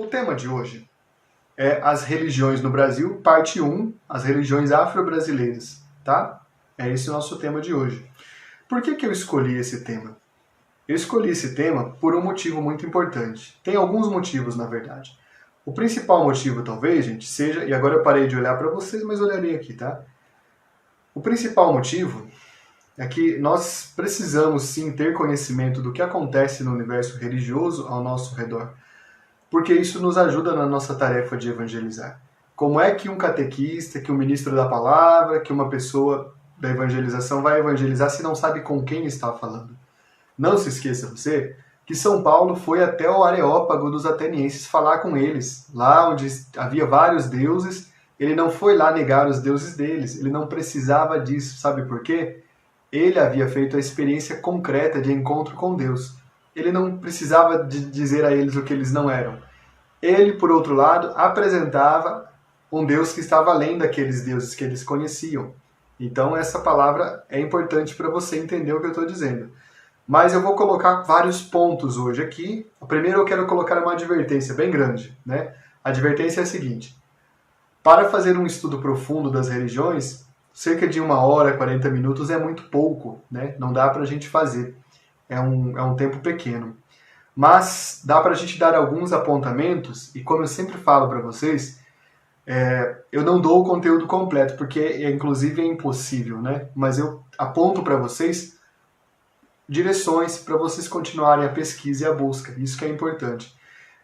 O tema de hoje é as religiões no Brasil, parte 1, as religiões afro-brasileiras, tá? É esse o nosso tema de hoje. Por que eu escolhi esse tema? Eu escolhi esse tema por um motivo muito importante. Tem alguns motivos, na verdade. O principal motivo, talvez, gente, seja... E agora eu parei de olhar para vocês, mas olharei aqui, tá? O principal motivo é que nós precisamos, sim, ter conhecimento do que acontece no universo religioso ao nosso redor, porque isso nos ajuda na nossa tarefa de evangelizar. Como é que um catequista, que um ministro da palavra, que uma pessoa da evangelização vai evangelizar se não sabe com quem está falando? Não se esqueça você que São Paulo foi até o Areópago dos atenienses falar com eles, lá onde havia vários deuses. Ele não foi lá negar os deuses deles, ele não precisava disso, sabe por quê? Ele havia feito a experiência concreta de encontro com Deus. Ele não precisava de dizer a eles o que eles não eram. Ele, por outro lado, apresentava um Deus que estava além daqueles deuses que eles conheciam. Então essa palavra é importante para você entender o que eu estou dizendo. Mas eu vou colocar vários pontos hoje aqui. Primeiro eu quero colocar uma advertência bem grande, né? A advertência é a seguinte: para fazer um estudo profundo das religiões, cerca de 1 hora, 40 minutos é muito pouco, né? Não dá para a gente fazer. É um tempo pequeno. Mas dá para a gente dar alguns apontamentos, e como eu sempre falo para vocês, eu não dou o conteúdo completo, porque inclusive é impossível, né? Mas eu aponto para vocês direções para vocês continuarem a pesquisa e a busca. Isso que é importante.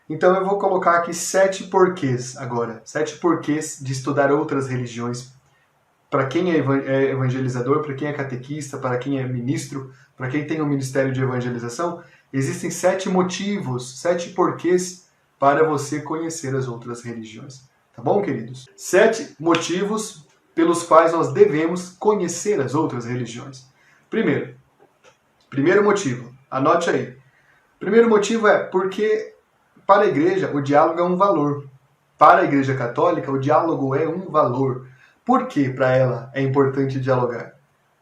Então eu vou colocar aqui 7 porquês agora. 7 porquês de estudar outras religiões. Para quem é evangelizador, para quem é catequista, para quem é ministro, para quem tem um ministério de evangelização, existem 7 motivos, 7 porquês para você conhecer as outras religiões. Tá bom, queridos? 7 motivos pelos quais nós devemos conhecer as outras religiões. Primeiro motivo, anote aí. Primeiro motivo é porque para a igreja o diálogo é um valor. Para a igreja católica o diálogo é um valor. Por que para ela é importante dialogar?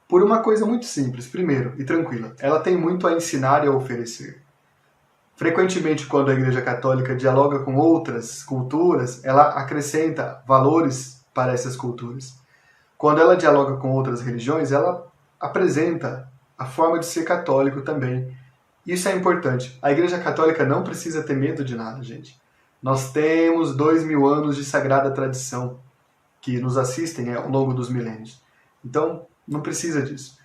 Por uma coisa muito simples, primeiro, e tranquila. Ela tem muito a ensinar e a oferecer. Frequentemente, quando a Igreja Católica dialoga com outras culturas, ela acrescenta valores para essas culturas. Quando ela dialoga com outras religiões, ela apresenta a forma de ser católico também. Isso é importante. A Igreja Católica não precisa ter medo de nada, gente. Nós temos 2000 anos de sagrada tradição que nos assistem ao longo dos milênios. Então, não precisa disso.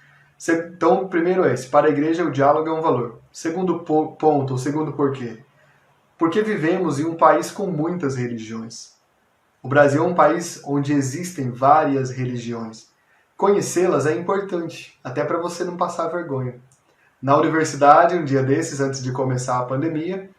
Então, primeiro é esse. Para a igreja, o diálogo é um valor. Segundo ponto, ou segundo porquê. Porque vivemos em um país com muitas religiões. O Brasil é um país onde existem várias religiões. Conhecê-las é importante, até para você não passar vergonha. Na universidade, um dia desses, antes de começar a pandemia,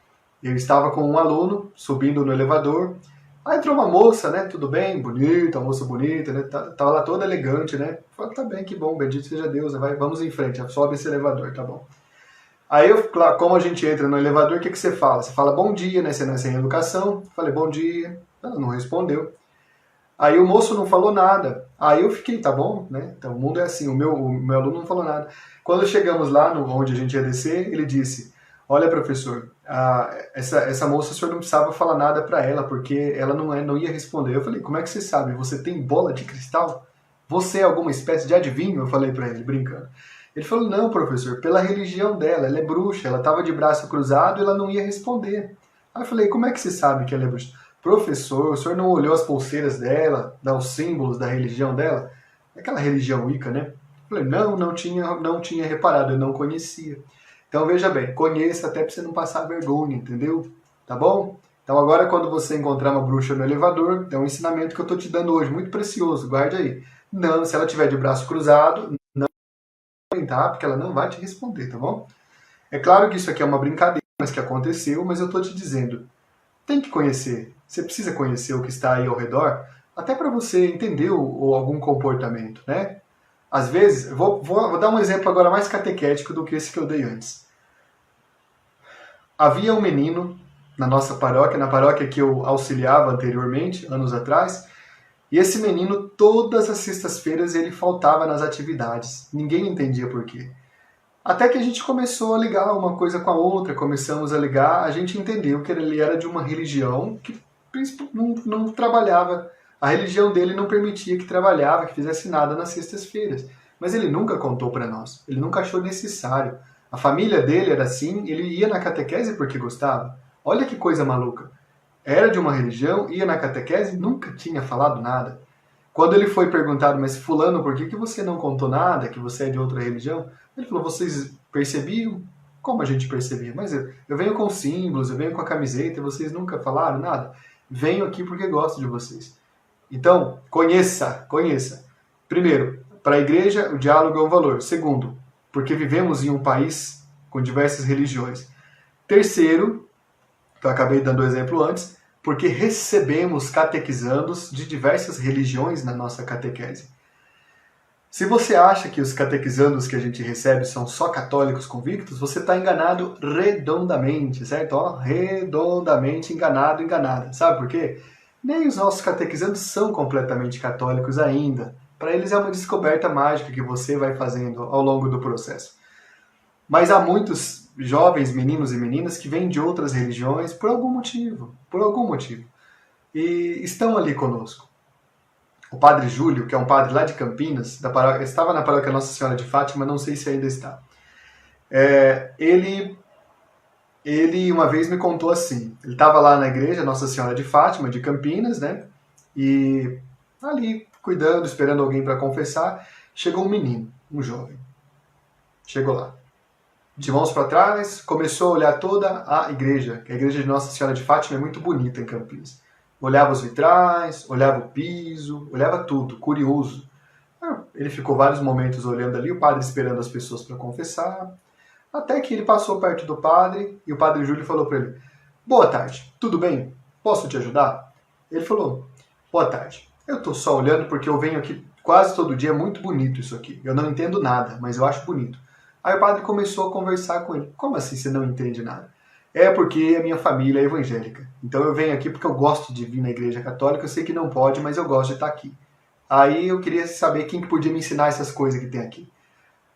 eu estava com um aluno subindo no elevador. Aí entrou uma moça, né? Tudo bem, bonita, moça bonita, né? Tava lá toda elegante, né? Falei, tá bem, que bom, bendito seja Deus, né? Vamos em frente, sobe esse elevador, tá bom. Aí, claro, como a gente entra no elevador, o que você fala? Você fala bom dia, né? Você nasce em educação. Falei, bom dia. Ela não respondeu. Aí o moço não falou nada. Aí eu fiquei, tá bom, né? Então o mundo é assim, o meu aluno não falou nada. Quando chegamos lá, onde a gente ia descer, ele disse: olha, professor, essa moça o senhor não precisava falar nada para ela, porque ela não ia responder. Eu falei, como é que você sabe? Você tem bola de cristal? Você é alguma espécie de adivinho? Eu falei para ele, brincando. Ele falou, não, professor, pela religião dela, ela é bruxa, ela estava de braço cruzado e ela não ia responder. Aí eu falei, como é que você sabe que ela é bruxa? Professor, o senhor não olhou as pulseiras dela, os símbolos da religião dela? Aquela religião Wicca, né? Eu falei, não tinha reparado, eu não conhecia. Então veja bem, conheça até para você não passar vergonha, entendeu? Tá bom? Então agora quando você encontrar uma bruxa no elevador, é um ensinamento que eu estou te dando hoje, muito precioso, guarde aí. Não, se ela tiver de braço cruzado, não tentar, porque ela não vai te responder, tá bom? É claro que isso aqui é uma brincadeira, mas que aconteceu, mas eu estou te dizendo, tem que conhecer. Você precisa conhecer o que está aí ao redor, até para você entender algum comportamento, né? Às vezes, vou dar um exemplo agora mais catequético do que esse que eu dei antes. Havia um menino na nossa paróquia, na paróquia que eu auxiliava anteriormente, anos atrás, e esse menino, todas as sextas-feiras, ele faltava nas atividades. Ninguém entendia por quê. Até que a gente começou a ligar uma coisa com a outra, começamos a ligar, a gente entendeu que ele era de uma religião que não trabalhava. A religião dele não permitia que trabalhava, que fizesse nada nas sextas-feiras. Mas ele nunca contou para nós, ele nunca achou necessário. A família dele era assim, ele ia na catequese porque gostava. Olha que coisa maluca. Era de uma religião, ia na catequese, nunca tinha falado nada. Quando ele foi perguntado, mas fulano, por que você não contou nada, que você é de outra religião? Ele falou, vocês percebiam? Como a gente percebia? Mas eu venho com símbolos, eu venho com a camiseta, e vocês nunca falaram nada? Venho aqui porque gosto de vocês. Então, conheça. Primeiro, para a igreja, o diálogo é um valor. Segundo, porque vivemos em um país com diversas religiões. Terceiro, que eu acabei dando o exemplo antes, porque recebemos catequizandos de diversas religiões na nossa catequese. Se você acha que os catequizandos que a gente recebe são só católicos convictos, você está enganado redondamente, certo? Ó, redondamente enganado, enganada. Sabe por quê? Nem os nossos catequizandos são completamente católicos ainda. Para eles é uma descoberta mágica que você vai fazendo ao longo do processo. Mas há muitos jovens meninos e meninas que vêm de outras religiões por algum motivo. E estão ali conosco. O padre Júlio, que é um padre lá de Campinas, estava na paróquia Nossa Senhora de Fátima, não sei se ainda está. Ele uma vez me contou assim, ele estava lá na igreja Nossa Senhora de Fátima, de Campinas, né? E ali, cuidando, esperando alguém para confessar, chegou um menino, um jovem. Chegou lá. De mãos para trás, começou a olhar toda a igreja, que a igreja de Nossa Senhora de Fátima é muito bonita em Campinas. Olhava os vitrais, olhava o piso, olhava tudo, curioso. Ele ficou vários momentos olhando ali, o padre esperando as pessoas para confessar, até que ele passou perto do padre e o padre Júlio falou para ele, boa tarde, tudo bem? Posso te ajudar? Ele falou, boa tarde, eu estou só olhando porque eu venho aqui quase todo dia, é muito bonito isso aqui. Eu não entendo nada, mas eu acho bonito. Aí o padre começou a conversar com ele. Como assim você não entende nada? É porque a minha família é evangélica. Então eu venho aqui porque eu gosto de vir na igreja católica. Eu sei que não pode, mas eu gosto de estar aqui. Aí eu queria saber quem que podia me ensinar essas coisas que tem aqui.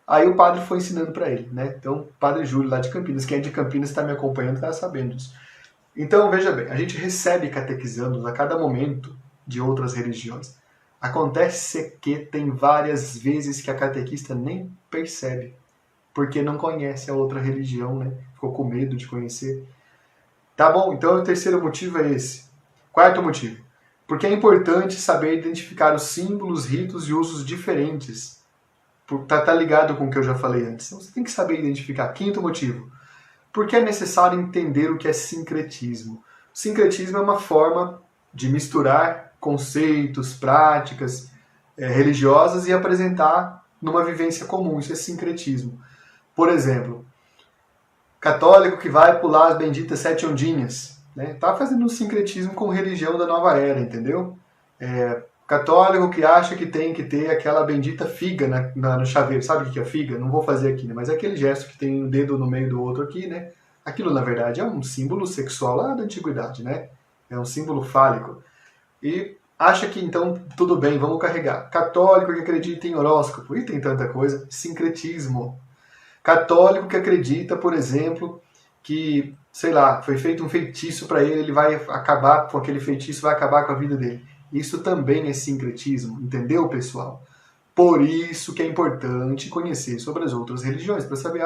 Aí o padre foi ensinando para ele, né? Então, o padre Júlio lá de Campinas, quem é de Campinas está me acompanhando, está sabendo disso. Então, veja bem, a gente recebe catequizandos a cada momento de outras religiões. Acontece que tem várias vezes que a catequista nem percebe, porque não conhece a outra religião, né? Ficou com medo de conhecer. Tá bom, então o terceiro motivo é esse. Quarto motivo, porque é importante saber identificar os símbolos, ritos e usos diferentes. Tá ligado com o que eu já falei antes. Então você tem que saber identificar. Quinto motivo, porque é necessário entender o que é sincretismo. O sincretismo é uma forma de misturar conceitos, práticas religiosas e apresentar numa vivência comum. Isso é sincretismo. Por exemplo, católico que vai pular as benditas 7 ondinhas, né? Tá fazendo um sincretismo com religião da nova era, entendeu? Católico que acha que tem que ter aquela bendita figa no chaveiro. Sabe o que é figa? Não vou fazer aqui, né? Mas é aquele gesto que tem um dedo no meio do outro aqui, né? Aquilo, na verdade, é um símbolo sexual lá da antiguidade, né? É um símbolo fálico. E acha que, então, tudo bem, vamos carregar. Católico que acredita em horóscopo. E tem tanta coisa. Sincretismo. Católico que acredita, por exemplo, que, sei lá, foi feito um feitiço para ele vai acabar com aquele feitiço, vai acabar com a vida dele. Isso também é sincretismo, entendeu, pessoal? Por isso que é importante conhecer sobre as outras religiões, para saber,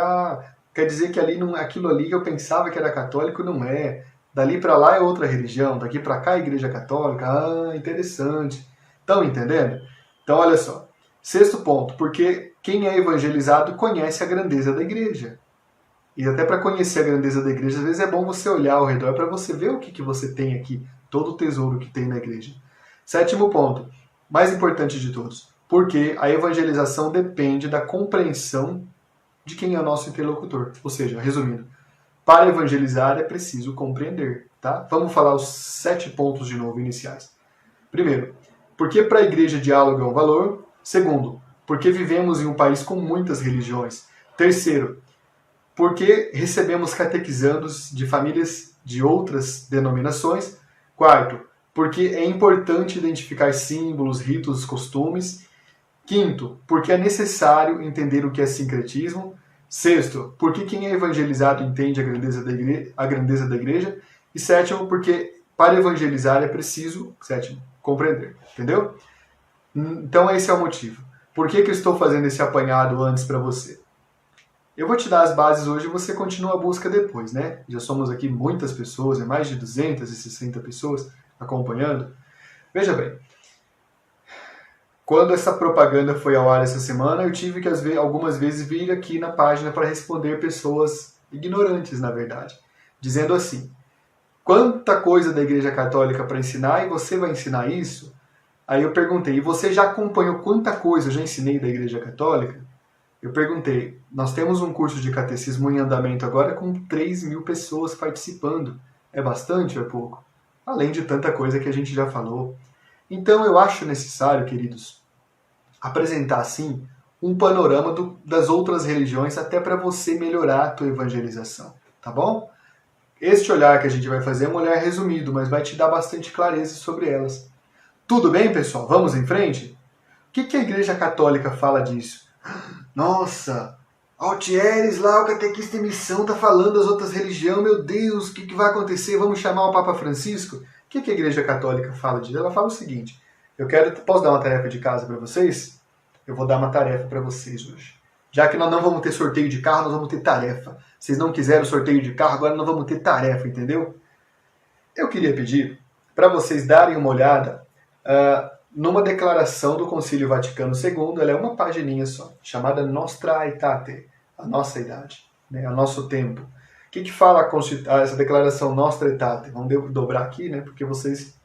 quer dizer que aquilo ali que eu pensava que era católico não é. Dali para lá é outra religião, daqui para cá é a igreja católica. Interessante. Estão entendendo? Então, olha só. Sexto ponto, porque quem é evangelizado conhece a grandeza da igreja. E até para conhecer a grandeza da igreja, às vezes é bom você olhar ao redor para você ver o que você tem aqui, todo o tesouro que tem na igreja. Sétimo ponto, mais importante de todos, porque a evangelização depende da compreensão de quem é o nosso interlocutor. Ou seja, resumindo, para evangelizar é preciso compreender. Tá? Vamos falar os 7 pontos de novo iniciais. Primeiro, porque para a igreja diálogo é um valor. Segundo, porque vivemos em um país com muitas religiões. Terceiro, porque recebemos catequizandos de famílias de outras denominações. Quarto, porque é importante identificar símbolos, ritos, costumes. Quinto, porque é necessário entender o que é sincretismo. Sexto, porque quem é evangelizado entende a grandeza da igreja. E sétimo, porque para evangelizar é preciso, sétimo, compreender. Entendeu? Então esse é o motivo. Por que eu estou fazendo esse apanhado antes para você? Eu vou te dar as bases hoje e você continua a busca depois, né? Já somos aqui muitas pessoas, mais de 260 pessoas acompanhando. Veja bem, quando essa propaganda foi ao ar essa semana, eu tive que algumas vezes vir aqui na página para responder pessoas ignorantes, na verdade, dizendo assim: quanta coisa da Igreja Católica para ensinar e você vai ensinar isso? Aí eu perguntei: e você já acompanhou quanta coisa eu já ensinei da Igreja Católica? Eu perguntei: nós temos um curso de catecismo em andamento agora com 3.000 pessoas participando. É bastante ou é pouco? Além de tanta coisa que a gente já falou. Então eu acho necessário, queridos, apresentar assim um panorama das outras religiões até para você melhorar a tua evangelização, tá bom? Este olhar que a gente vai fazer é um olhar resumido, mas vai te dar bastante clareza sobre elas. Tudo bem, pessoal? Vamos em frente? O que a Igreja Católica fala disso? Nossa, Altieres lá, o catequista em missão, tá falando das outras religiões, meu Deus, o que vai acontecer? Vamos chamar o Papa Francisco? O que a Igreja Católica fala disso? Ela fala o seguinte: posso dar uma tarefa de casa para vocês? Eu vou dar uma tarefa para vocês hoje. Já que nós não vamos ter sorteio de carro, nós vamos ter tarefa. Vocês não quiseram sorteio de carro, agora nós vamos ter tarefa, entendeu? Eu queria pedir para vocês darem uma olhada numa declaração do Concílio Vaticano II. Ela é uma pagininha só, chamada Nostra Aetate, a nossa idade, né, o nosso tempo. O que fala essa declaração Nostra Aetate? Vamos dobrar aqui, né, porque vocês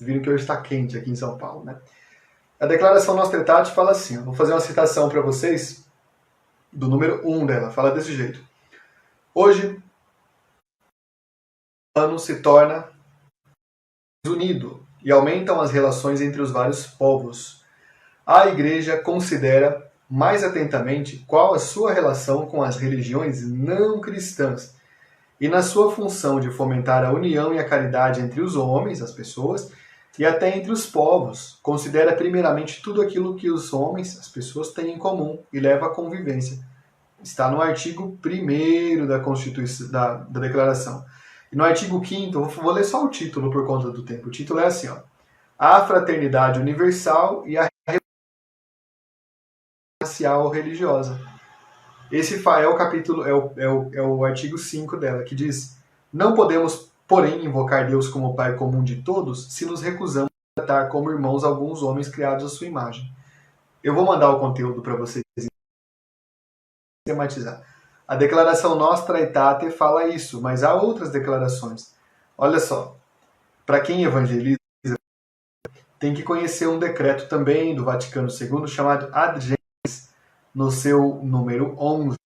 viram que hoje está quente aqui em São Paulo, né? A declaração Nostra Aetate fala assim, vou fazer uma citação para vocês do número 1 dela, fala desse jeito: hoje o ano se torna unido e aumentam as relações entre os vários povos. A Igreja considera mais atentamente qual a sua relação com as religiões não cristãs e na sua função de fomentar a união e a caridade entre os homens, as pessoas, e até entre os povos, considera primeiramente tudo aquilo que os homens, as pessoas, têm em comum e leva à convivência. Está no artigo 1º da Constituição, da Declaração. E no artigo 5º, vou ler só o título por conta do tempo. O título é assim, ó: a fraternidade universal e a racial religiosa. Esse é o capítulo, é o artigo 5 dela, que diz: não podemos, porém, invocar Deus como Pai comum de todos se nos recusamos a tratar como irmãos alguns homens criados à sua imagem. Eu vou mandar o conteúdo para vocês sistematizar. A declaração Nostra Aetate fala isso, mas há outras declarações. Olha só, para quem evangeliza, tem que conhecer um decreto também do Vaticano II chamado Ad Gentes, no seu número 11.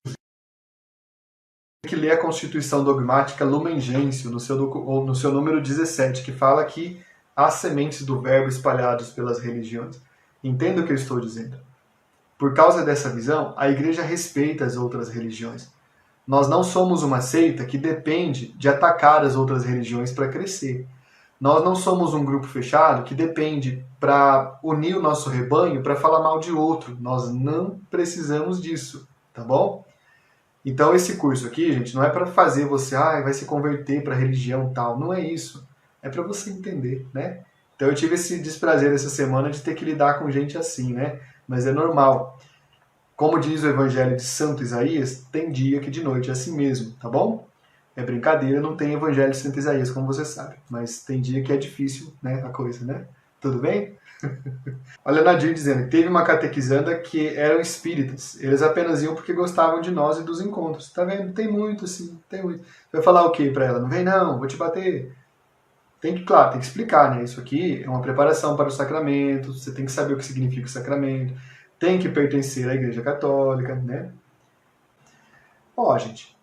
Tem que ler a Constituição Dogmática Lumen Gentium, no seu número 17, que fala que há sementes do verbo espalhados pelas religiões. Entenda o que eu estou dizendo. Por causa dessa visão, a Igreja respeita as outras religiões. Nós não somos uma seita que depende de atacar as outras religiões para crescer. Nós não somos um grupo fechado que depende para unir o nosso rebanho para falar mal de outro. Nós não precisamos disso, tá bom? Então esse curso aqui, gente, não é para fazer você, vai se converter para a religião tal. Não é isso. É para você entender, né? Então eu tive esse desprazer essa semana de ter que lidar com gente assim, né? Mas é normal. Como diz o Evangelho de Santo Isaías, tem dia que de noite é assim mesmo, tá bom? É brincadeira, não tem Evangelho de Santo Isaías, como você sabe. Mas tem dia que é difícil, né, a coisa, né? Tudo bem? Olha a Nadir dizendo que teve uma catequizanda que eram espíritas. Eles apenas iam porque gostavam de nós e dos encontros. Tá vendo? Tem muito, assim, tem muito. Vai falar o quê pra ela? Não vem não, vou te bater. Claro, tem que explicar, né? Isso aqui é uma preparação para o sacramento, você tem que saber o que significa o sacramento, tem que pertencer à Igreja Católica, né? Gente,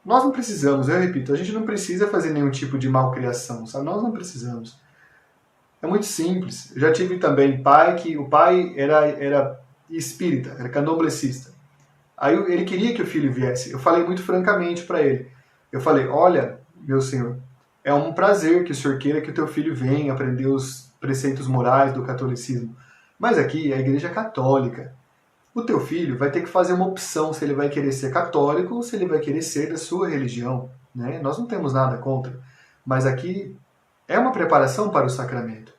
nós não precisamos, eu repito, a gente não precisa fazer nenhum tipo de malcriação, sabe? Nós não precisamos. É muito simples. Eu já tive também pai que o pai era espírita, era candomblessista. Aí ele queria que o filho viesse. Eu falei muito francamente para ele. Eu falei: olha, meu senhor, é um prazer que o senhor queira que o teu filho venha aprender os preceitos morais do catolicismo. Mas aqui é a Igreja Católica. O teu filho vai ter que fazer uma opção se ele vai querer ser católico ou se ele vai querer ser da sua religião, né? Nós não temos nada contra, mas aqui é uma preparação para o sacramento.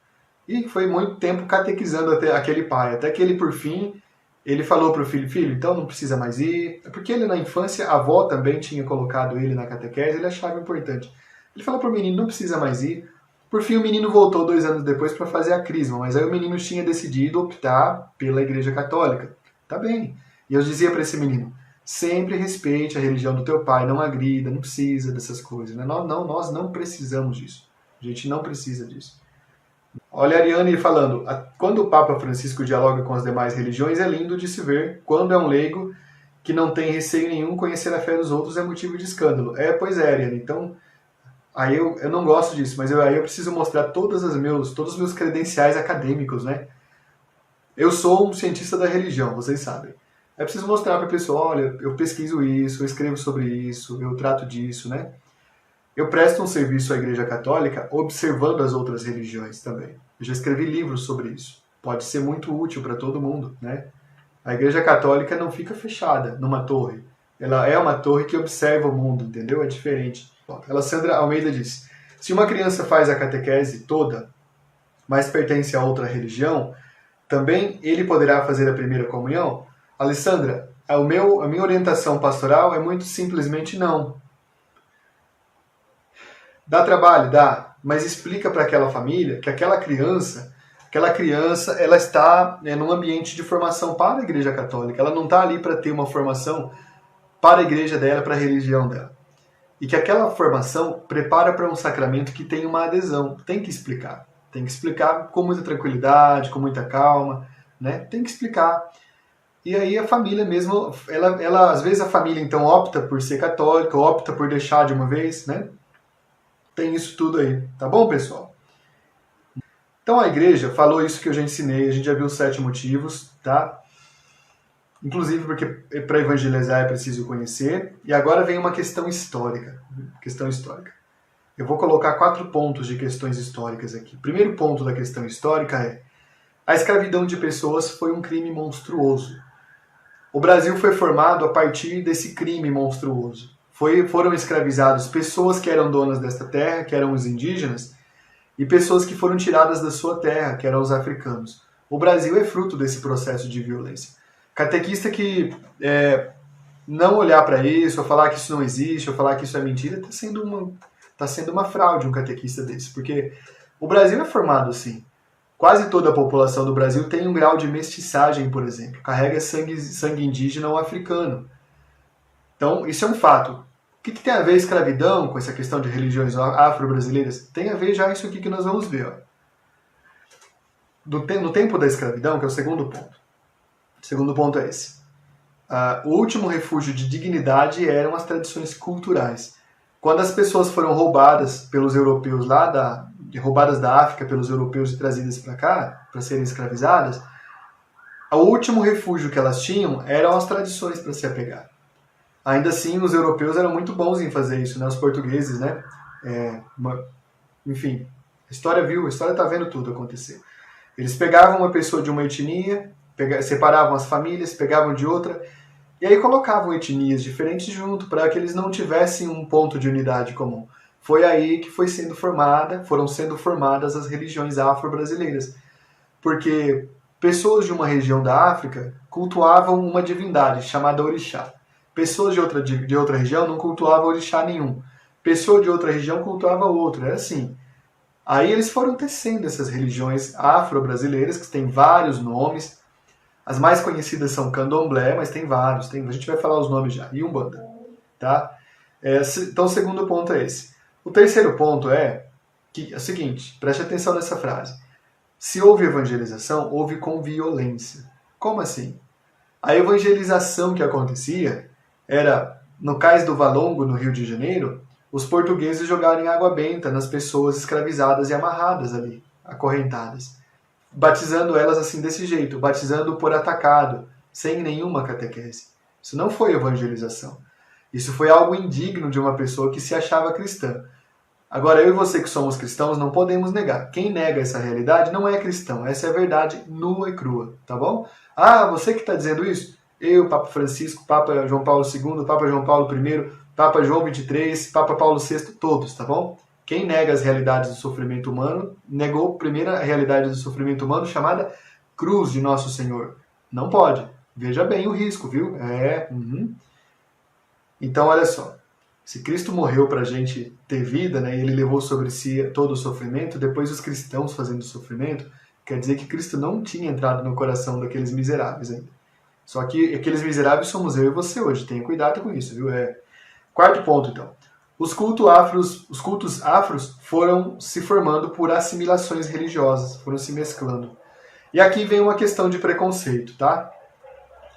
E foi muito tempo catequizando até aquele pai, até que ele, por fim, ele falou para o filho, filho, então não precisa mais ir. Porque ele, na infância, a avó também tinha colocado ele na catequese, ele achava importante. Ele falou para o menino, não precisa mais ir. Por fim, o menino voltou 2 anos depois para fazer a crisma, mas aí o menino tinha decidido optar pela Igreja Católica. Tá bem. E eu dizia para esse menino, sempre respeite a religião do teu pai, não agrida, não precisa dessas coisas. Né? Nós não precisamos disso. A gente não precisa disso. Olha a Ariane falando, quando o Papa Francisco dialoga com as demais religiões, é lindo de se ver. Quando é um leigo que não tem receio nenhum, conhecer a fé dos outros é motivo de escândalo. Pois é, Ariane. Então, aí eu não gosto disso, mas aí eu preciso mostrar todos os meus credenciais acadêmicos, né? Eu sou um cientista da religião, vocês sabem. É preciso mostrar para a pessoa, olha, eu pesquiso isso, eu escrevo sobre isso, eu trato disso, né? Eu presto um serviço à Igreja Católica observando as outras religiões também. Eu já escrevi livros sobre isso. Pode ser muito útil para todo mundo, né? A Igreja Católica não fica fechada numa torre. Ela é uma torre que observa o mundo, entendeu? É diferente. A Sandra Almeida diz, se uma criança faz a catequese toda, mas pertence a outra religião, também ele poderá fazer a primeira comunhão? Alessandra, a minha orientação pastoral é muito simplesmente não. Dá trabalho? Dá. Mas explica para aquela família que aquela criança ela está num ambiente de formação para a Igreja Católica. Ela não está ali para ter uma formação para a igreja dela, para a religião dela. E que aquela formação prepara para um sacramento que tem uma adesão. Tem que explicar. Tem que explicar com muita tranquilidade, com muita calma, né? Tem que explicar. E aí a família mesmo, ela às vezes a família então opta por ser católica, opta por deixar de uma vez, né? Tem isso tudo aí, tá bom, pessoal? Então a igreja falou isso que eu já ensinei, a gente já viu os 7 motivos, tá? Inclusive porque para evangelizar é preciso conhecer. E agora vem uma questão histórica. Eu vou colocar 4 pontos de questões históricas aqui. O primeiro ponto da questão histórica é: a escravidão de pessoas foi um crime monstruoso. O Brasil foi formado a partir desse crime monstruoso. Foram escravizados pessoas que eram donas desta terra, que eram os indígenas, e pessoas que foram tiradas da sua terra, que eram os africanos. O Brasil é fruto desse processo de violência. Catequista que não olhar para isso, ou falar que isso não existe, ou falar que isso é mentira, está sendo uma fraude um catequista desse, porque o Brasil é formado assim. Quase toda a população do Brasil tem um grau de mestiçagem, por exemplo. Carrega sangue indígena ou africano. Então, isso é um fato. O que tem a ver a escravidão com essa questão de religiões afro-brasileiras? Tem a ver já isso aqui que nós vamos ver. Ó. No tempo da escravidão, que é o segundo ponto. O segundo ponto é esse. O último refúgio de dignidade eram as tradições culturais. Quando as pessoas foram roubadas pelos europeus roubadas da África pelos europeus e trazidas para cá, para serem escravizadas, o último refúgio que elas tinham eram as tradições para se apegar. Ainda assim, os europeus eram muito bons em fazer isso, né? Os portugueses, né? Enfim, a história está vendo tudo acontecer. Eles pegavam uma pessoa de uma etnia, separavam as famílias, pegavam de outra, e aí colocavam etnias diferentes junto, para que eles não tivessem um ponto de unidade comum. Foi aí que foram sendo formadas as religiões afro-brasileiras. Porque pessoas de uma região da África cultuavam uma divindade chamada orixá. Pessoas de outra região não cultuavam orixá nenhum. Pessoa de outra região cultuava outro. É assim. Aí eles foram tecendo essas religiões afro-brasileiras, que têm vários nomes. As mais conhecidas são candomblé, mas tem vários. A gente vai falar os nomes já. E umbanda. Tá? Então o segundo ponto é esse. O terceiro ponto é o seguinte, preste atenção nessa frase. Se houve evangelização, houve com violência. Como assim? A evangelização que acontecia era, no Cais do Valongo, no Rio de Janeiro, os portugueses jogarem água benta nas pessoas escravizadas e amarradas ali, acorrentadas. Batizando elas assim desse jeito, batizando por atacado, sem nenhuma catequese. Isso não foi evangelização. Isso foi algo indigno de uma pessoa que se achava cristã. Agora, eu e você que somos cristãos não podemos negar. Quem nega essa realidade não é cristão. Essa é a verdade nua e crua, tá bom? Ah, você que está dizendo isso? Eu, Papa Francisco, Papa João Paulo II, Papa João Paulo I, Papa João XXIII, Papa Paulo VI, todos, tá bom? Quem nega as realidades do sofrimento humano, negou a primeira realidade do sofrimento humano chamada cruz de Nosso Senhor. Não pode. Veja bem o risco, viu? Então, olha só. Se Cristo morreu para a gente ter vida, né, e ele levou sobre si todo o sofrimento, depois os cristãos fazendo sofrimento, quer dizer que Cristo não tinha entrado no coração daqueles miseráveis ainda. Só que aqueles miseráveis somos eu e você hoje. Tenha cuidado com isso, viu? Quarto ponto, então. Os cultos afros foram se formando por assimilações religiosas, foram se mesclando. E aqui vem uma questão de preconceito, tá?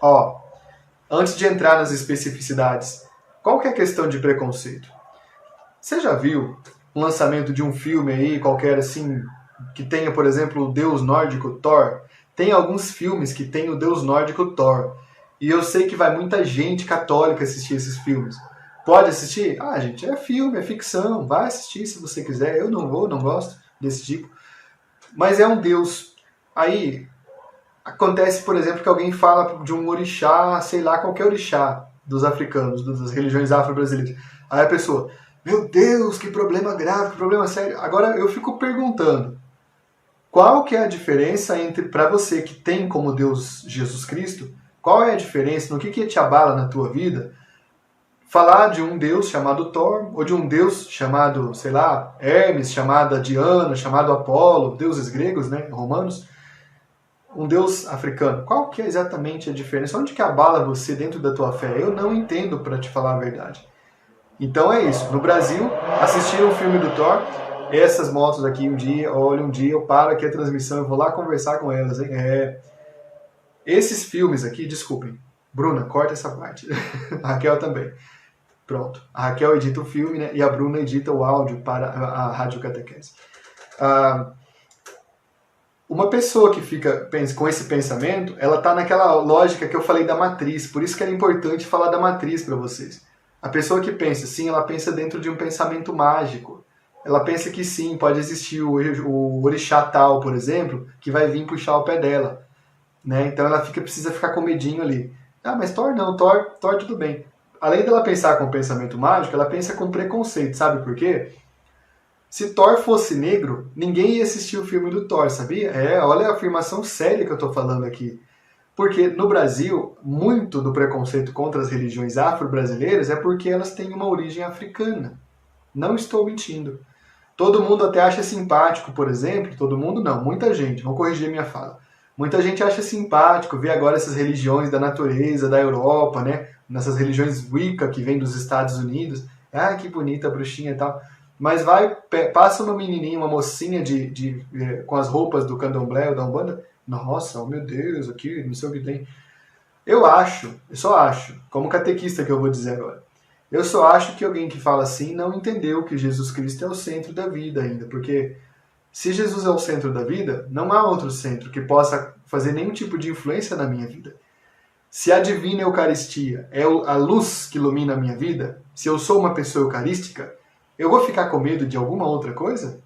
Ó, antes de entrar nas especificidades, qual que é a questão de preconceito? Você já viu um lançamento de um filme aí, qualquer assim, que tenha, por exemplo, o deus nórdico Thor? Tem alguns filmes que tem o deus nórdico Thor. E eu sei que vai muita gente católica assistir esses filmes. Pode assistir? Ah, gente, é filme, é ficção. Vai assistir se você quiser. Eu não vou, não gosto desse tipo. Mas é um deus. Aí, acontece, por exemplo, que alguém fala de um orixá, sei lá, qualquer orixá dos africanos, das religiões afro-brasileiras. Aí a pessoa, meu Deus, que problema grave, que problema sério. Agora eu fico perguntando, qual que é a diferença entre, para você que tem como Deus Jesus Cristo, qual é a diferença, no que te abala na tua vida, falar de um Deus chamado Thor, ou de um Deus chamado, sei lá, Hermes, chamada Diana, chamado Apolo, deuses gregos, né, romanos, um Deus africano. Qual que é exatamente a diferença? Onde que abala você dentro da tua fé? Eu não entendo, para te falar a verdade. Então é isso. No Brasil, assistiram o filme do Thor, essas motos aqui um dia eu paro aqui a transmissão, eu vou lá conversar com elas, hein? Esses filmes aqui, desculpem, Bruna, corta essa parte. A Raquel também. Pronto. A Raquel edita o filme, né? E a Bruna edita o áudio para a Rádio Catequese. Uma pessoa que fica com esse pensamento, ela está naquela lógica que eu falei da matriz. Por isso que era importante falar da matriz para vocês. A pessoa que pensa assim, ela pensa dentro de um pensamento mágico. Ela pensa que sim, pode existir o orixá tal, por exemplo, que vai vir puxar o pé dela. Né? Então ela precisa ficar com medinho ali. Ah, mas Thor não, Thor tudo bem. Além dela pensar com pensamento mágico, ela pensa com preconceito. Sabe por quê? Se Thor fosse negro, ninguém ia assistir o filme do Thor, sabia? Olha a afirmação séria que eu estou falando aqui. Porque no Brasil, muito do preconceito contra as religiões afro-brasileiras é porque elas têm uma origem africana. Não estou mentindo. Todo mundo até acha simpático, por exemplo, todo mundo não, muita gente, vou corrigir minha fala. Muita gente acha simpático ver agora essas religiões da natureza, da Europa, né? Nessas religiões Wicca que vêm dos Estados Unidos. Ah, que bonita a bruxinha e tal. Mas passa uma menininha, uma mocinha com as roupas do candomblé ou da Umbanda. Nossa, oh meu Deus, aqui, não sei o que tem. Eu só acho, como catequista que eu vou dizer agora, eu só acho que alguém que fala assim não entendeu que Jesus Cristo é o centro da vida ainda. Porque se Jesus é o centro da vida, não há outro centro que possa fazer nenhum tipo de influência na minha vida. Se a divina Eucaristia é a luz que ilumina a minha vida, se eu sou uma pessoa eucarística, eu vou ficar com medo de alguma outra coisa?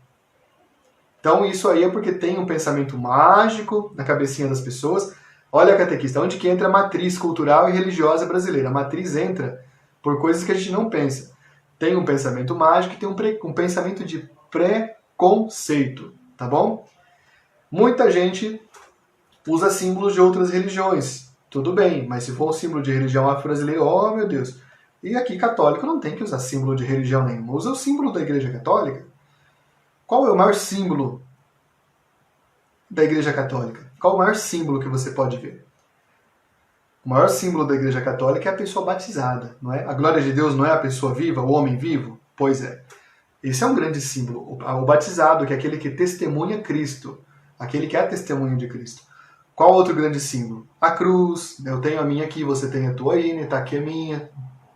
Então isso aí é porque tem um pensamento mágico na cabecinha das pessoas. Olha a catequista, onde que entra a matriz cultural e religiosa brasileira? A matriz entra por coisas que a gente não pensa. Tem um pensamento mágico e tem um pensamento de preconceito, tá bom? Muita gente usa símbolos de outras religiões. Tudo bem, mas se for um símbolo de religião afro-brasileira, oh meu Deus. E aqui católico não tem que usar símbolo de religião nenhuma. Usa o símbolo da Igreja Católica. Qual é o maior símbolo da Igreja Católica? Qual é o maior símbolo que você pode ver? O maior símbolo da Igreja Católica é a pessoa batizada, não é? A glória de Deus não é a pessoa viva, o homem vivo? Pois é. Esse é um grande símbolo. O batizado, que é aquele que testemunha Cristo, aquele que é testemunho de Cristo. Qual outro grande símbolo? A cruz. Eu tenho a minha aqui, você tem a tua aí, né? Tá aqui a minha.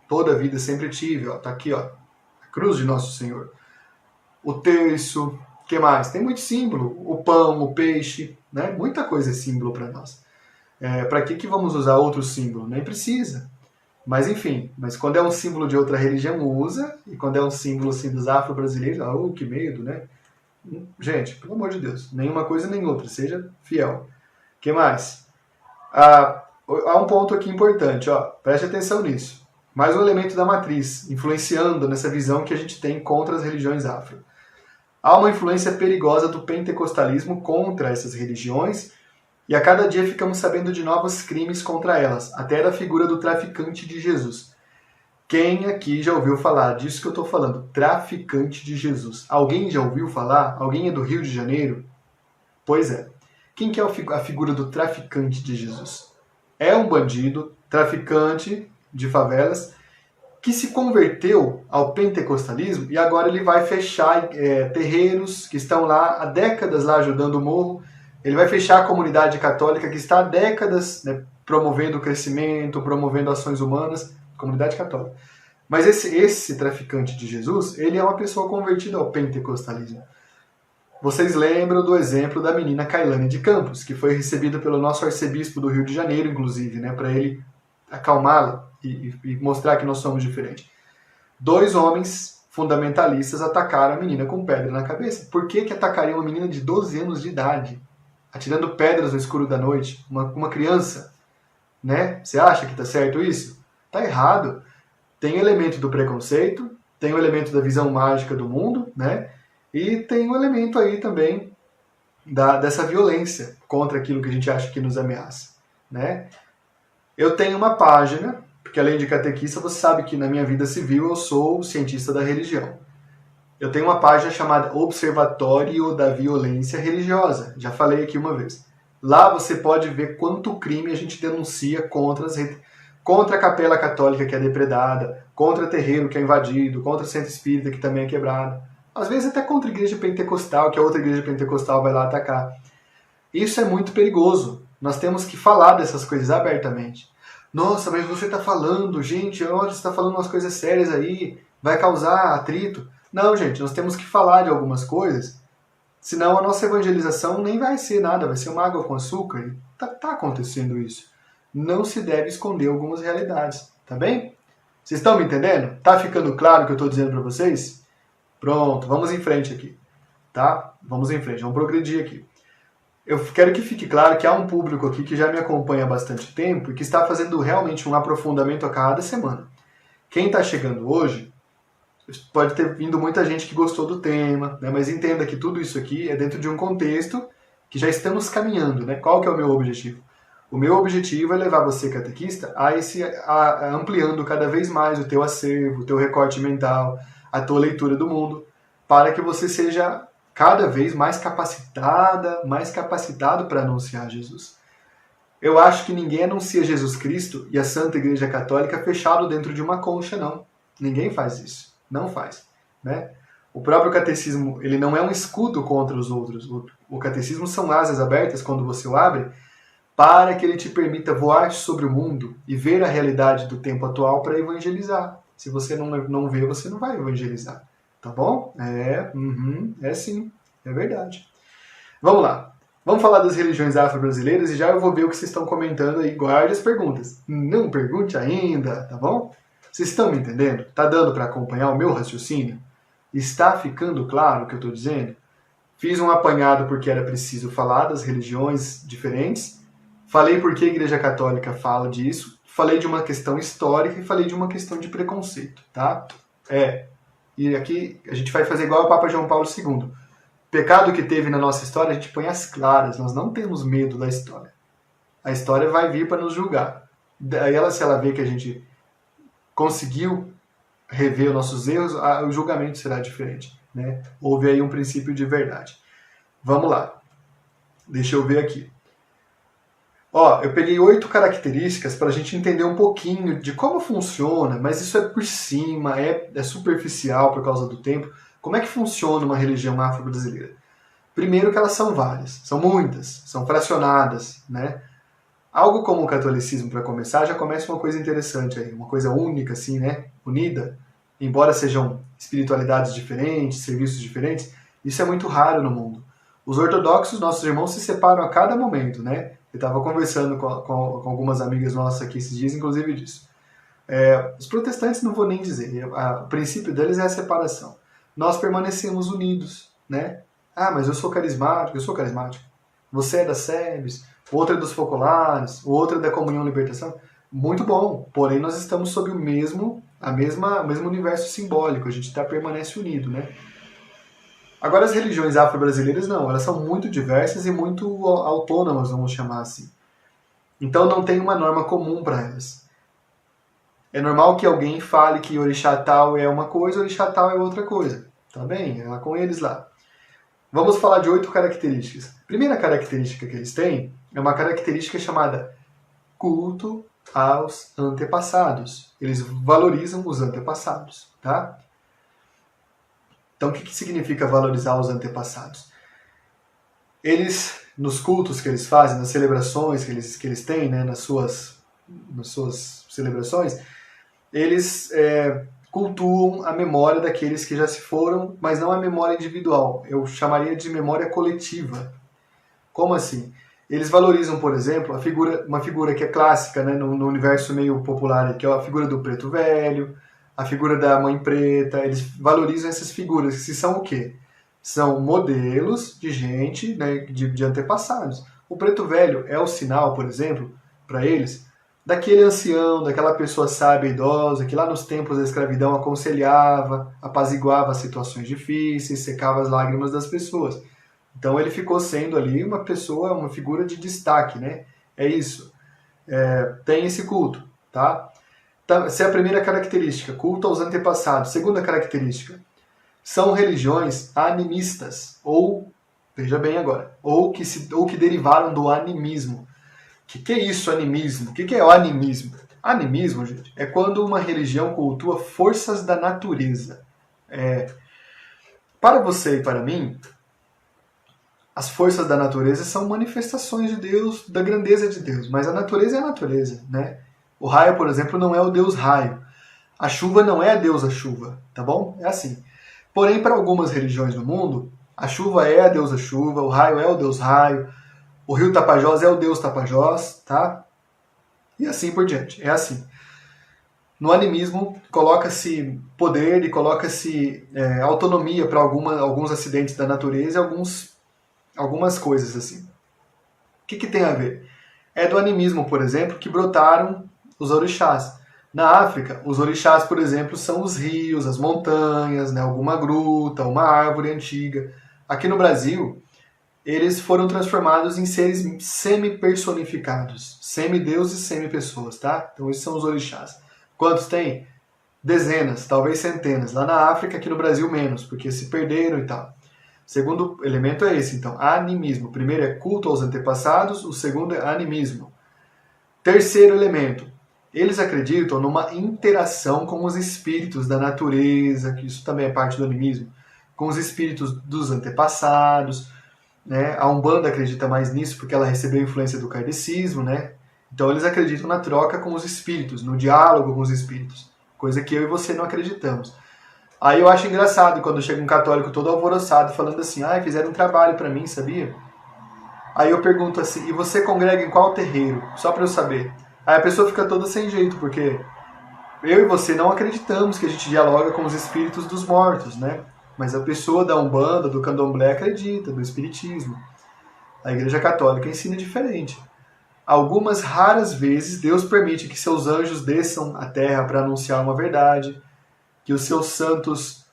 Toda a vida sempre tive, ó. Tá aqui, ó. A cruz de Nosso Senhor. O terço. O que mais? Tem muito símbolo. O pão, o peixe, né? Muita coisa é símbolo para nós. Para que vamos usar outro símbolo? Nem precisa. Mas enfim, mas quando é um símbolo de outra religião, usa, e quando é um símbolo assim, dos afro-brasileiros, que medo, né? Gente, pelo amor de Deus, nenhuma coisa nem outra, seja fiel. O que mais? Há um ponto aqui importante, preste atenção nisso. Mais um elemento da matriz, influenciando nessa visão que a gente tem contra as religiões afro. Há uma influência perigosa do pentecostalismo contra essas religiões, e a cada dia ficamos sabendo de novos crimes contra elas, até da figura do traficante de Jesus. Quem aqui já ouviu falar disso que eu estou falando? Traficante de Jesus. Alguém já ouviu falar? Alguém é do Rio de Janeiro? Pois é. Quem que é a figura do traficante de Jesus? É um bandido, traficante de favelas, que se converteu ao pentecostalismo e agora ele vai fechar terreiros que estão lá há décadas lá ajudando o morro. Ele vai fechar a comunidade católica que está há décadas, né, promovendo o crescimento, promovendo ações humanas, comunidade católica. Mas esse traficante de Jesus, ele é uma pessoa convertida ao pentecostalismo. Vocês lembram do exemplo da menina Kailane de Campos, que foi recebida pelo nosso arcebispo do Rio de Janeiro, inclusive, né, para ele acalmá-la e mostrar que nós somos diferentes. 2 homens fundamentalistas atacaram a menina com pedra na cabeça. Por que atacariam uma menina de 12 anos de idade? Atirando pedras no escuro da noite, uma criança, né? Você acha que está certo isso? Está errado. Tem o elemento do preconceito, tem o elemento da visão mágica do mundo, né? E tem o elemento aí também dessa violência contra aquilo que a gente acha que nos ameaça, né? Eu tenho uma página, porque além de catequista, você sabe que na minha vida civil eu sou cientista da religião. Eu tenho uma página chamada Observatório da Violência Religiosa. Já falei aqui uma vez. Lá você pode ver quanto crime a gente denuncia contra a capela católica que é depredada, contra terreiro que é invadido, contra o centro espírita que também é quebrado. Às vezes até contra a igreja pentecostal, que a outra igreja pentecostal vai lá atacar. Isso é muito perigoso. Nós temos que falar dessas coisas abertamente. Nossa, mas você está falando, gente, olha, você está falando umas coisas sérias aí, vai causar atrito. Não, gente, nós temos que falar de algumas coisas, senão a nossa evangelização nem vai ser nada, vai ser uma água com açúcar. E tá acontecendo isso. Não se deve esconder algumas realidades, tá bem? Vocês estão me entendendo? Tá ficando claro o que eu estou dizendo para vocês? Pronto, vamos em frente aqui, tá? Vamos em frente, vamos progredir aqui. Eu quero que fique claro que há um público aqui que já me acompanha há bastante tempo e que está fazendo realmente um aprofundamento a cada semana. Quem está chegando hoje, pode ter vindo muita gente que gostou do tema, né? Mas entenda que tudo isso aqui é dentro de um contexto que já estamos caminhando, né? Qual que é o meu objetivo? O meu objetivo é levar você, catequista, a ampliando cada vez mais o teu acervo, o teu recorte mental, a tua leitura do mundo, para que você seja cada vez mais capacitado para anunciar Jesus. Eu acho que ninguém anuncia Jesus Cristo e a Santa Igreja Católica fechado dentro de uma concha, não. Ninguém faz isso. Não faz, né? O próprio catecismo, ele não é um escudo contra os outros. O catecismo são asas abertas quando você o abre, para que ele te permita voar sobre o mundo e ver a realidade do tempo atual para evangelizar. Se você não vê, você não vai evangelizar. Tá bom? É sim, é verdade. Vamos lá. Vamos falar das religiões afro-brasileiras e já eu vou ver o que vocês estão comentando aí. Guarde as perguntas. Não pergunte ainda, tá bom? Vocês estão me entendendo? Tá dando para acompanhar o meu raciocínio? Está ficando claro o que eu estou dizendo? Fiz um apanhado porque era preciso falar das religiões diferentes. Falei porque a Igreja Católica fala disso. Falei de uma questão histórica e falei de uma questão de preconceito, tá? E aqui a gente vai fazer igual ao Papa João Paulo II. Pecado que teve na nossa história, a gente põe as claras. Nós não temos medo da história. A história vai vir para nos julgar. Daí se ela vê que a gente conseguiu rever os nossos erros, o julgamento será diferente, né? Houve aí um princípio de verdade. Vamos lá. Deixa eu ver aqui. Eu peguei 8 características para a gente entender um pouquinho de como funciona, mas isso é por cima, é superficial por causa do tempo. Como é que funciona uma religião afro-brasileira? Primeiro que elas são várias, são muitas, são fracionadas, né? Algo como o catolicismo, para começar, já começa uma coisa interessante aí, uma coisa única, assim, né? Unida, embora sejam espiritualidades diferentes, serviços diferentes, isso é muito raro no mundo. Os ortodoxos, nossos irmãos, se separam a cada momento, né? Eu estava conversando com algumas amigas nossas aqui esses dias, inclusive disso. Os protestantes não vou nem dizer, o princípio deles é a separação. Nós permanecemos unidos, né? Ah, mas eu sou carismático. Você é da SEBS, outra é dos Focolares, outra é da Comunhão e Libertação. Muito bom, porém nós estamos sob o mesmo universo simbólico, a gente permanece unido, né? Agora as religiões afro-brasileiras não, elas são muito diversas e muito autônomas, vamos chamar assim. Então não tem uma norma comum para elas. É normal que alguém fale que orixá tal é uma coisa, orixá tal é outra coisa. Tá bem? É lá com eles lá. Vamos falar de 8 características. A primeira característica que eles têm é uma característica chamada culto aos antepassados. Eles valorizam os antepassados, tá? Então, o que significa valorizar os antepassados? Eles, nos cultos que eles fazem, nas celebrações que eles têm, né, nas suas celebrações, eles cultuam a memória daqueles que já se foram, mas não a memória individual. Eu chamaria de memória coletiva. Como assim? Eles valorizam, por exemplo, uma figura que é clássica, né, no universo meio popular, que é a figura do preto velho, a figura da mãe preta. Eles valorizam essas figuras, que são o quê? São modelos de gente, né, de antepassados. O preto velho é o sinal, por exemplo, para eles, daquele ancião, daquela pessoa sábia e idosa, que lá nos tempos da escravidão aconselhava, apaziguava as situações difíceis, secava as lágrimas das pessoas. Então ele ficou sendo ali uma pessoa, uma figura de destaque, né? É isso. Tem esse culto, tá? Essa é a primeira característica, culto aos antepassados. Segunda característica, são religiões animistas, ou, veja bem agora, ou que derivaram do animismo. O que é isso, animismo? O que é o animismo? Animismo, gente, é quando uma religião cultua forças da natureza. Para você e para mim, as forças da natureza são manifestações de Deus, da grandeza de Deus, mas a natureza é a natureza, né? O raio, por exemplo, não é o deus raio. A chuva não é a deusa chuva, tá bom? É assim. Porém, para algumas religiões no mundo, a chuva é a deusa chuva, o raio é o deus raio, o rio Tapajós é o deus Tapajós, tá? E assim por diante. É assim. No animismo, coloca-se poder e coloca-se autonomia para alguns acidentes da natureza e algumas coisas assim. O que tem a ver? É do animismo, por exemplo, que brotaram os orixás. Na África, os orixás, por exemplo, são os rios, as montanhas, né, alguma gruta, uma árvore antiga. Aqui no Brasil, eles foram transformados em seres semi-personificados, semideuses e semi-pessoas, tá? Então esses são os orixás. Quantos tem? Dezenas, talvez centenas. Lá na África, aqui no Brasil, menos, porque se perderam e tal. O segundo elemento é esse, então, animismo. O primeiro é culto aos antepassados, o segundo é animismo. Terceiro elemento, eles acreditam numa interação com os espíritos da natureza, que isso também é parte do animismo, com os espíritos dos antepassados, né? A Umbanda acredita mais nisso porque ela recebeu influência do kardecismo, né? Então eles acreditam na troca com os espíritos, no diálogo com os espíritos, coisa que eu e você não acreditamos. Aí eu acho engraçado quando chega um católico todo alvoroçado falando assim, fizeram um trabalho para mim, sabia? Aí eu pergunto assim, e você congrega em qual terreiro? Só para eu saber. Aí a pessoa fica toda sem jeito, porque eu e você não acreditamos que a gente dialoga com os espíritos dos mortos, né? Mas a pessoa da Umbanda, do Candomblé acredita, do Espiritismo. A Igreja Católica ensina diferente. Algumas raras vezes Deus permite que seus anjos desçam à terra para anunciar uma verdade, que os seus santos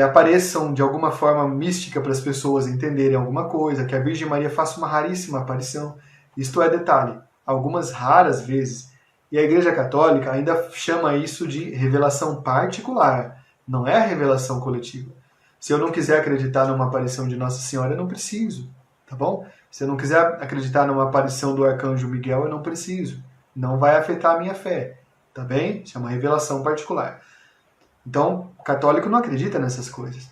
apareçam de alguma forma mística para as pessoas entenderem alguma coisa, que a Virgem Maria faça uma raríssima aparição. Isto é detalhe, algumas raras vezes. E a Igreja Católica ainda chama isso de revelação particular, não é a revelação coletiva. Se eu não quiser acreditar numa aparição de Nossa Senhora, eu não preciso, tá bom? Se eu não quiser acreditar numa aparição do Arcanjo Miguel, eu não preciso. Não vai afetar a minha fé, tá bem? Isso é uma revelação particular. Então, o católico não acredita nessas coisas.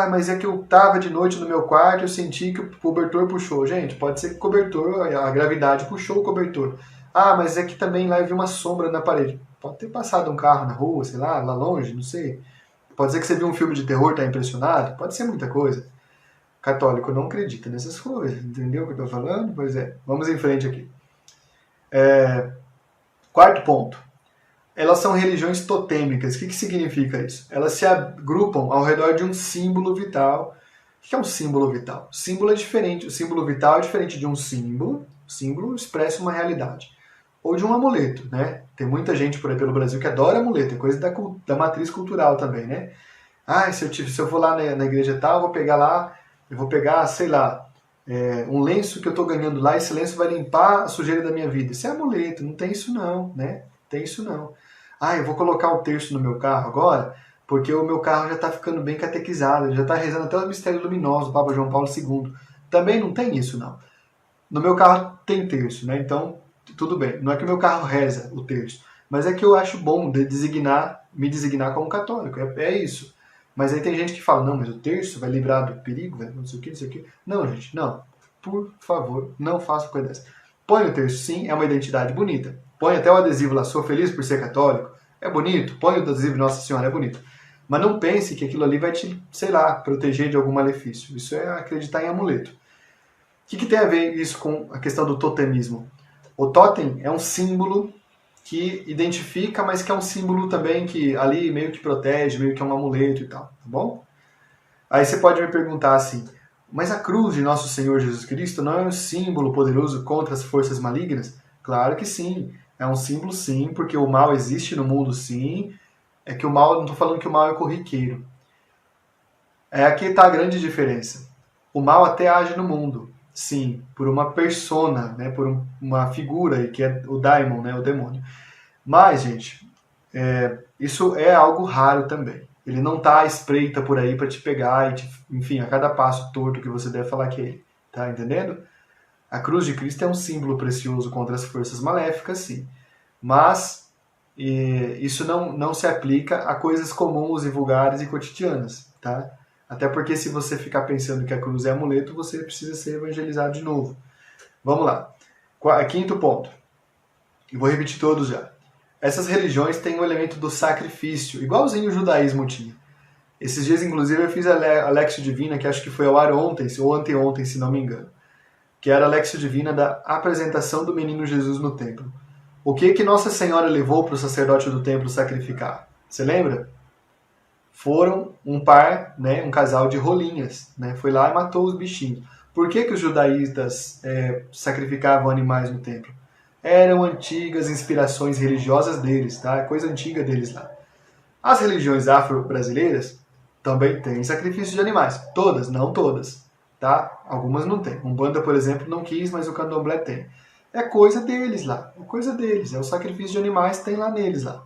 Mas é que eu estava de noite no meu quarto e eu senti que o cobertor puxou. Gente, pode ser que o cobertor, a gravidade puxou o cobertor. Mas é que também lá eu vi uma sombra na parede. Pode ter passado um carro na rua, sei lá longe, não sei. Pode ser que você viu um filme de terror e está impressionado. Pode ser muita coisa. Católico não acredita nessas coisas. Entendeu o que eu estou falando? Pois é. Vamos em frente aqui. Quarto ponto. elas são religiões totêmicas. O que significa isso? Elas se agrupam ao redor de um símbolo vital. O que é um símbolo vital? O símbolo é diferente. O símbolo vital é diferente de um símbolo. O símbolo expressa uma realidade. Ou de um amuleto, né? Tem muita gente por aí pelo Brasil que adora amuleto. É coisa da matriz cultural também, né? Ah, se eu for lá na igreja tal, eu vou pegar, sei lá, um lenço que eu estou ganhando lá, esse lenço vai limpar a sujeira da minha vida. Isso é amuleto, não tem isso não, né? Tem isso não. Ah, eu vou colocar um terço no meu carro agora, porque o meu carro já está ficando bem catequizado, já está rezando até o mistério luminoso do Papa João Paulo II. Também não tem isso não. No meu carro tem terço, né? Então, tudo bem. Não é que o meu carro reza o terço, mas é que eu acho bom me designar como católico. É isso. Mas aí tem gente que fala, não, mas o terço vai livrar do perigo, não sei o que, não sei o que. Não, gente, não. Por favor, não faça coisa dessa. Põe o terço, sim, é uma identidade bonita. Põe até o adesivo lá, sou feliz por ser católico. É bonito. Põe o adesivo Nossa Senhora, é bonito. Mas não pense que aquilo ali vai te, sei lá, proteger de algum malefício. Isso é acreditar em amuleto. O que tem a ver isso com a questão do totemismo? O totem é um símbolo que identifica, mas que é um símbolo também que ali meio que protege, meio que é um amuleto e tal, tá bom? Aí você pode me perguntar assim, mas a cruz de Nosso Senhor Jesus Cristo não é um símbolo poderoso contra as forças malignas? Claro que sim, é um símbolo sim, porque o mal existe no mundo sim, é que o mal, não estou falando que o mal é corriqueiro. Aqui está a grande diferença. O mal até age no mundo, sim, por uma persona, né, por uma figura aí, que é o daimon, né, o demônio. Mas, gente, isso é algo raro também. Ele não está à espreita por aí para te pegar e, enfim, a cada passo torto que você deve falar que é ele. Tá entendendo? A cruz de Cristo é um símbolo precioso contra as forças maléficas, sim. Mas isso não se aplica a coisas comuns e vulgares e cotidianas, tá? Até porque se você ficar pensando que a cruz é amuleto, você precisa ser evangelizado de novo. Vamos lá. Quinto ponto. Eu vou repetir todos já. Essas religiões têm o elemento do sacrifício, igualzinho o judaísmo tinha. Esses dias, inclusive, eu fiz a Lexio Divina, que acho que foi ao ar ontem, ou anteontem, se não me engano. Que era a Lexio Divina da apresentação do menino Jesus no templo. O que Nossa Senhora levou para o sacerdote do templo sacrificar? Você lembra? Foram um par, né, um casal de rolinhas. Né, foi lá e matou os bichinhos. Por que os judaístas sacrificavam animais no templo? Eram antigas inspirações religiosas deles, tá? Coisa antiga deles lá. As religiões afro-brasileiras também têm sacrifício de animais. Todas, não todas, tá? Algumas não têm. Umbanda, por exemplo, não quis, mas o candomblé tem. É coisa deles lá, é coisa deles. É o sacrifício de animais, tem lá neles lá.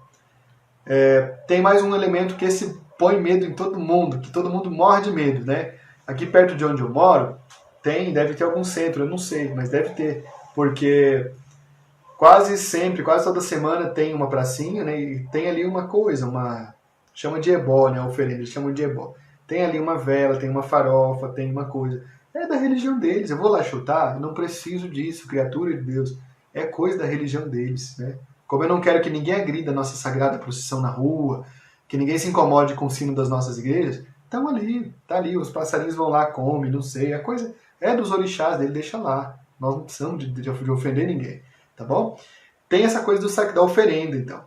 Tem mais um elemento que esse põe medo em todo mundo, que todo mundo morre de medo, né? Aqui perto de onde eu moro, deve ter algum centro, eu não sei, mas deve ter, porque quase sempre, quase toda semana tem uma pracinha, né? E tem ali uma coisa, chama de ebó, né? A oferenda, eles chamam de ebó. Tem ali uma vela, tem uma farofa, tem uma coisa. É da religião deles. Eu vou lá chutar, eu não preciso disso, criatura de Deus. É coisa da religião deles, né? Como eu não quero que ninguém agrida a nossa sagrada procissão na rua, que ninguém se incomode com o sino das nossas igrejas, estão ali, tá ali, os passarinhos vão lá, comem, não sei, a coisa é dos orixás dele, deixa lá. Nós não precisamos de ofender ninguém, tá bom? Tem essa coisa da oferenda, então.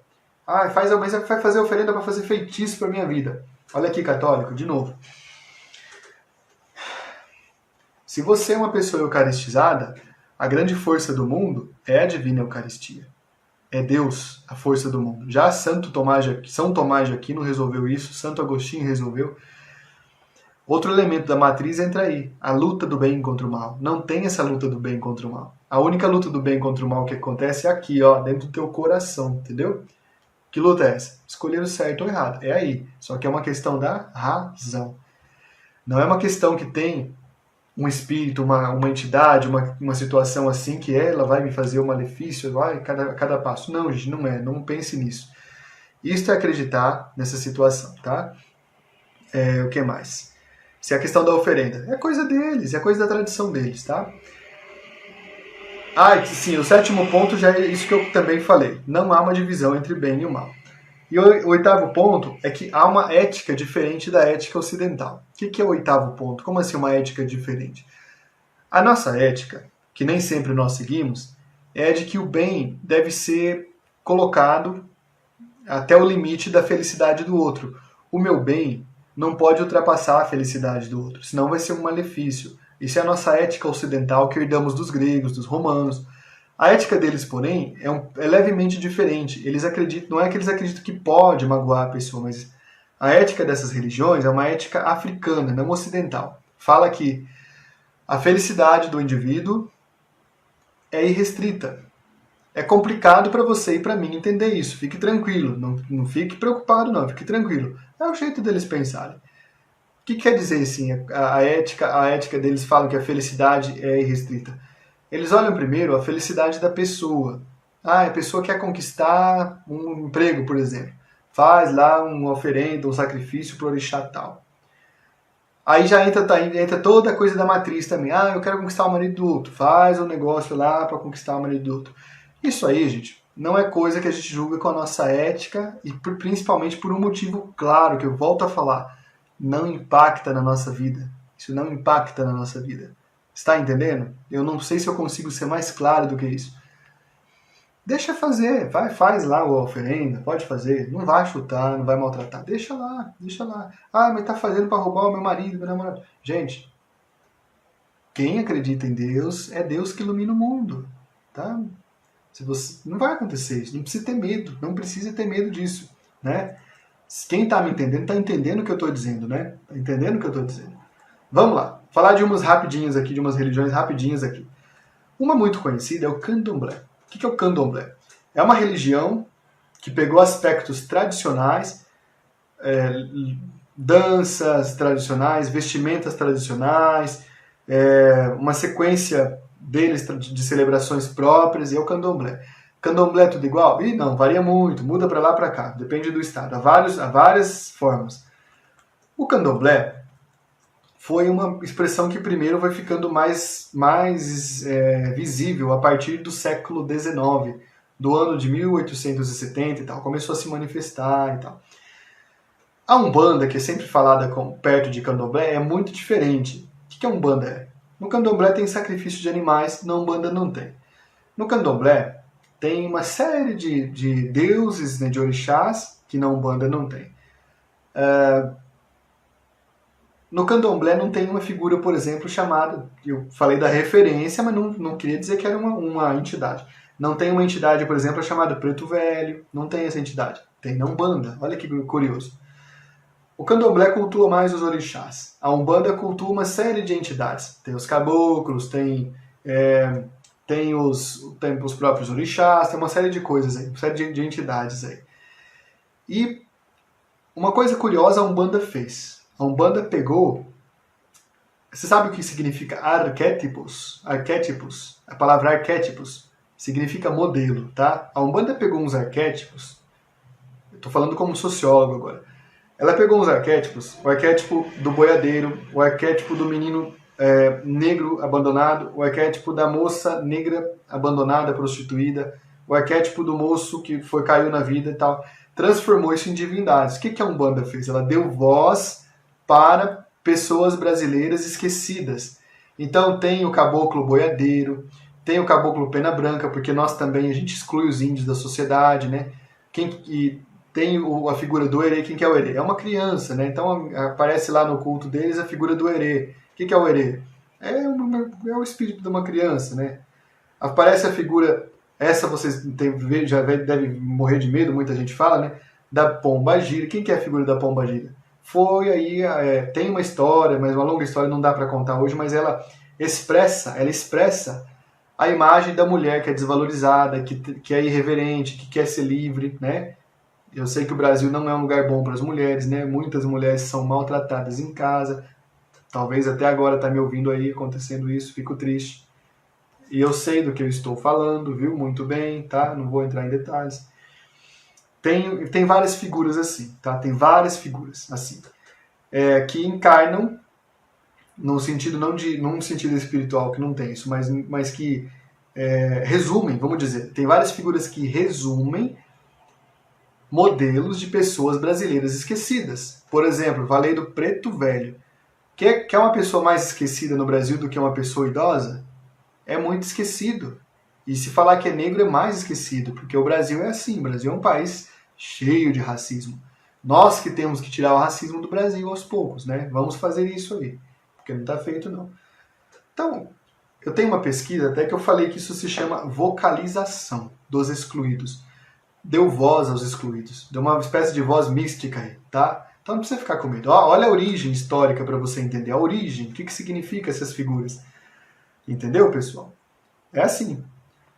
Mas vai fazer oferenda para fazer feitiço para minha vida. Olha aqui, católico, de novo. Se você é uma pessoa eucaristizada, a grande força do mundo é a divina Eucaristia. É Deus a força do mundo. Já São Tomás de Aquino resolveu isso, Santo Agostinho resolveu. Outro elemento da matriz entra aí, a luta do bem contra o mal. Não tem essa luta do bem contra o mal. A única luta do bem contra o mal que acontece é aqui, ó, dentro do teu coração, entendeu? Que luta é essa? Escolher o certo ou errado. É aí. Só que é uma questão da razão. Não é uma questão que tem um espírito, uma entidade, uma situação assim que ela vai me fazer um malefício, vai cada passo. Não, gente, não é. Não pense nisso. Isto é acreditar nessa situação, tá? O que mais? Se é a questão da oferenda. É coisa deles, é coisa da tradição deles, tá? Sim, o sétimo ponto já é isso que eu também falei. Não há uma divisão entre o bem e o mal. E o oitavo ponto é que há uma ética diferente da ética ocidental. O que é o oitavo ponto? Como assim uma ética diferente? A nossa ética, que nem sempre nós seguimos, é de que o bem deve ser colocado até o limite da felicidade do outro. O meu bem não pode ultrapassar a felicidade do outro, senão vai ser um malefício. Isso é a nossa ética ocidental que herdamos dos gregos, dos romanos. A ética deles, porém, é levemente diferente. Eles acreditam, não é que eles acreditam que pode magoar a pessoa, mas a ética dessas religiões é uma ética africana, não ocidental. Fala que a felicidade do indivíduo é irrestrita. É complicado para você e para mim entender isso. Fique tranquilo, não fique preocupado não, fique tranquilo. É o jeito deles pensarem. O que quer dizer assim? A ética deles fala que a felicidade é irrestrita. Eles olham primeiro a felicidade da pessoa. Ah, a pessoa quer conquistar um emprego, por exemplo. Faz lá uma oferenda, um sacrifício para o orixá tal. Aí já entra toda a coisa da matriz também. Ah, eu quero conquistar o marido do outro. Faz um negócio lá para conquistar o marido do outro. Isso aí, gente, não é coisa que a gente julga com a nossa ética e principalmente por um motivo claro, que eu volto a falar. Não impacta na nossa vida. Isso não impacta na nossa vida. Está entendendo? Eu não sei se eu consigo ser mais claro do que isso. Deixa fazer, faz lá a oferenda, pode fazer, não vai chutar, não vai maltratar, deixa lá, deixa lá. Ah, mas tá fazendo para roubar o meu marido, meu namorado. Gente, quem acredita em Deus, é Deus que ilumina o mundo, tá? Se você, não vai acontecer isso, não precisa ter medo, não precisa ter medo disso, né? Quem tá me entendendo, tá entendendo o que eu tô dizendo, né? Tá entendendo o que eu tô dizendo. Vamos lá, falar de umas rapidinhas aqui, de umas religiões rapidinhas aqui. Uma muito conhecida é o candomblé. O que é o candomblé? É uma religião que pegou aspectos tradicionais, danças tradicionais, vestimentas tradicionais, uma sequência deles de celebrações próprias, e é o candomblé. Candomblé é tudo igual? Ih, não, varia muito, muda para lá para cá, depende do estado, há várias formas. O candomblé foi uma expressão que primeiro vai ficando mais visível a partir do século XIX, do ano de 1870 e tal, começou a se manifestar e tal. A Umbanda, que é sempre falada perto de candomblé, é muito diferente. O que a Umbanda é? No candomblé tem sacrifício de animais, na Umbanda não tem. No candomblé tem uma série de deuses, né, de orixás, que na Umbanda não tem. No candomblé não tem uma figura, por exemplo, chamada, eu falei da referência, mas não queria dizer que era uma entidade. Não tem uma entidade, por exemplo, chamada Preto Velho, não tem essa entidade. Tem na Umbanda, olha que curioso. O candomblé cultua mais os orixás. A Umbanda cultua uma série de entidades. Tem os caboclos, tem os próprios orixás, tem uma série de coisas aí, uma série de entidades aí. E uma coisa curiosa a Umbanda fez. A Umbanda pegou... Você sabe o que significa arquétipos? Arquétipos. A palavra arquétipos significa modelo, tá? A Umbanda pegou uns arquétipos... Eu estou falando como sociólogo agora. Ela pegou uns arquétipos, o arquétipo do boiadeiro, o arquétipo do menino negro abandonado, o arquétipo da moça negra abandonada, prostituída, o arquétipo do moço que caiu na vida e tal. Transformou isso em divindades. O que a Umbanda fez? Ela deu voz para pessoas brasileiras esquecidas. Então tem o caboclo boiadeiro, tem o caboclo pena branca, porque nós também, a gente exclui os índios da sociedade, né? Tem a figura do herê. Quem que é o herê? É uma criança, né? Então aparece lá no culto deles a figura do herê. O que é o herê? É o espírito de uma criança, né? Aparece a figura, essa vocês já devem morrer de medo, muita gente fala, né? Da pombagira. Quem que é a figura da pombagira? Foi aí, tem uma história, mas uma longa história não dá para contar hoje, mas ela expressa a imagem da mulher que é desvalorizada, que é irreverente, que quer ser livre, né? Eu sei que o Brasil não é um lugar bom para as mulheres, né? Muitas mulheres são maltratadas em casa. Talvez até agora tá me ouvindo aí acontecendo isso, fico triste. E eu sei do que eu estou falando, viu? Muito bem, tá? Não vou entrar em detalhes. Tem várias figuras assim, tá? Tem várias figuras assim, que encarnam num sentido espiritual que não tem isso, mas que resumem, vamos dizer. Tem várias figuras que resumem modelos de pessoas brasileiras esquecidas. Por exemplo, falei do Preto Velho. Quer uma pessoa mais esquecida no Brasil do que uma pessoa idosa? É muito esquecido. E se falar que é negro é mais esquecido, porque o Brasil é assim. O Brasil é um país cheio de racismo. Nós que temos que tirar o racismo do Brasil aos poucos, né? Vamos fazer isso aí, porque não está feito não. Então, eu tenho uma pesquisa até que eu falei que isso se chama vocalização dos excluídos. Deu voz aos excluídos, deu uma espécie de voz mística aí, tá? Então não precisa ficar com medo. Olha a origem histórica para você entender. A origem, o que significa essas figuras. Entendeu, pessoal? É assim.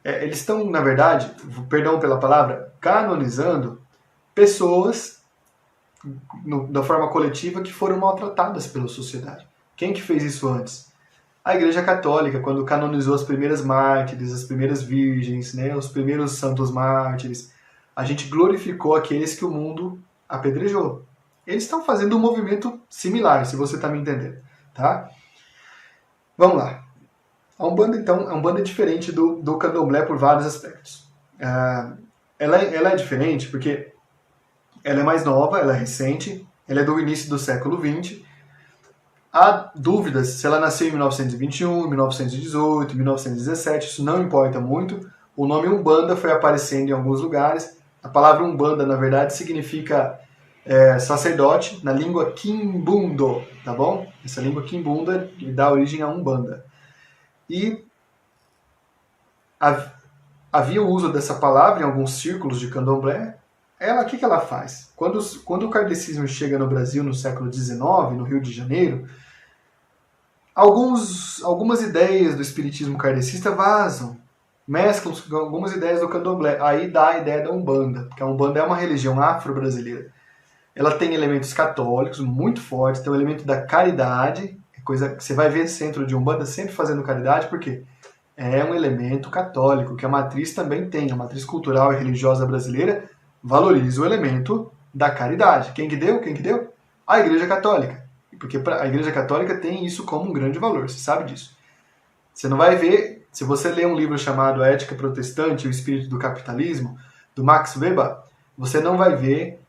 Eles estão, na verdade, perdão pela palavra, canonizando pessoas da forma coletiva que foram maltratadas pela sociedade. Quem que fez isso antes? A Igreja Católica, quando canonizou as primeiras mártires, as primeiras virgens, né, os primeiros santos mártires, a gente glorificou aqueles que o mundo apedrejou. Eles estão fazendo um movimento similar, se você está me entendendo, tá? Vamos lá. A Umbanda, então, é uma banda diferente do Candomblé por vários aspectos. Ela é diferente porque ela é mais nova, ela é recente, ela é do início do século XX. Há dúvidas se ela nasceu em 1921, 1918, 1917, isso não importa muito. O nome Umbanda foi aparecendo em alguns lugares. A palavra Umbanda, na verdade, significa sacerdote na língua Quimbundo, tá bom? Essa língua Quimbunda dá origem a Umbanda. E havia o uso dessa palavra em alguns círculos de candomblé. O que ela faz? Quando o kardecismo chega no Brasil no século XIX, no Rio de Janeiro, algumas ideias do espiritismo kardecista vazam, mesclam algumas ideias do candomblé. Aí dá a ideia da Umbanda, porque a Umbanda é uma religião afro-brasileira. Ela tem elementos católicos muito fortes, tem o elemento da caridade, coisa que você vai ver centro de Umbanda sempre fazendo caridade, porque é um elemento católico, que a matriz também tem. A matriz cultural e religiosa brasileira valoriza o elemento da caridade. Quem que deu? A Igreja Católica. Porque a Igreja Católica tem isso como um grande valor, você sabe disso. Você não vai ver, se você ler um livro chamado A Ética Protestante e o Espírito do Capitalismo, do Max Weber, você não vai ver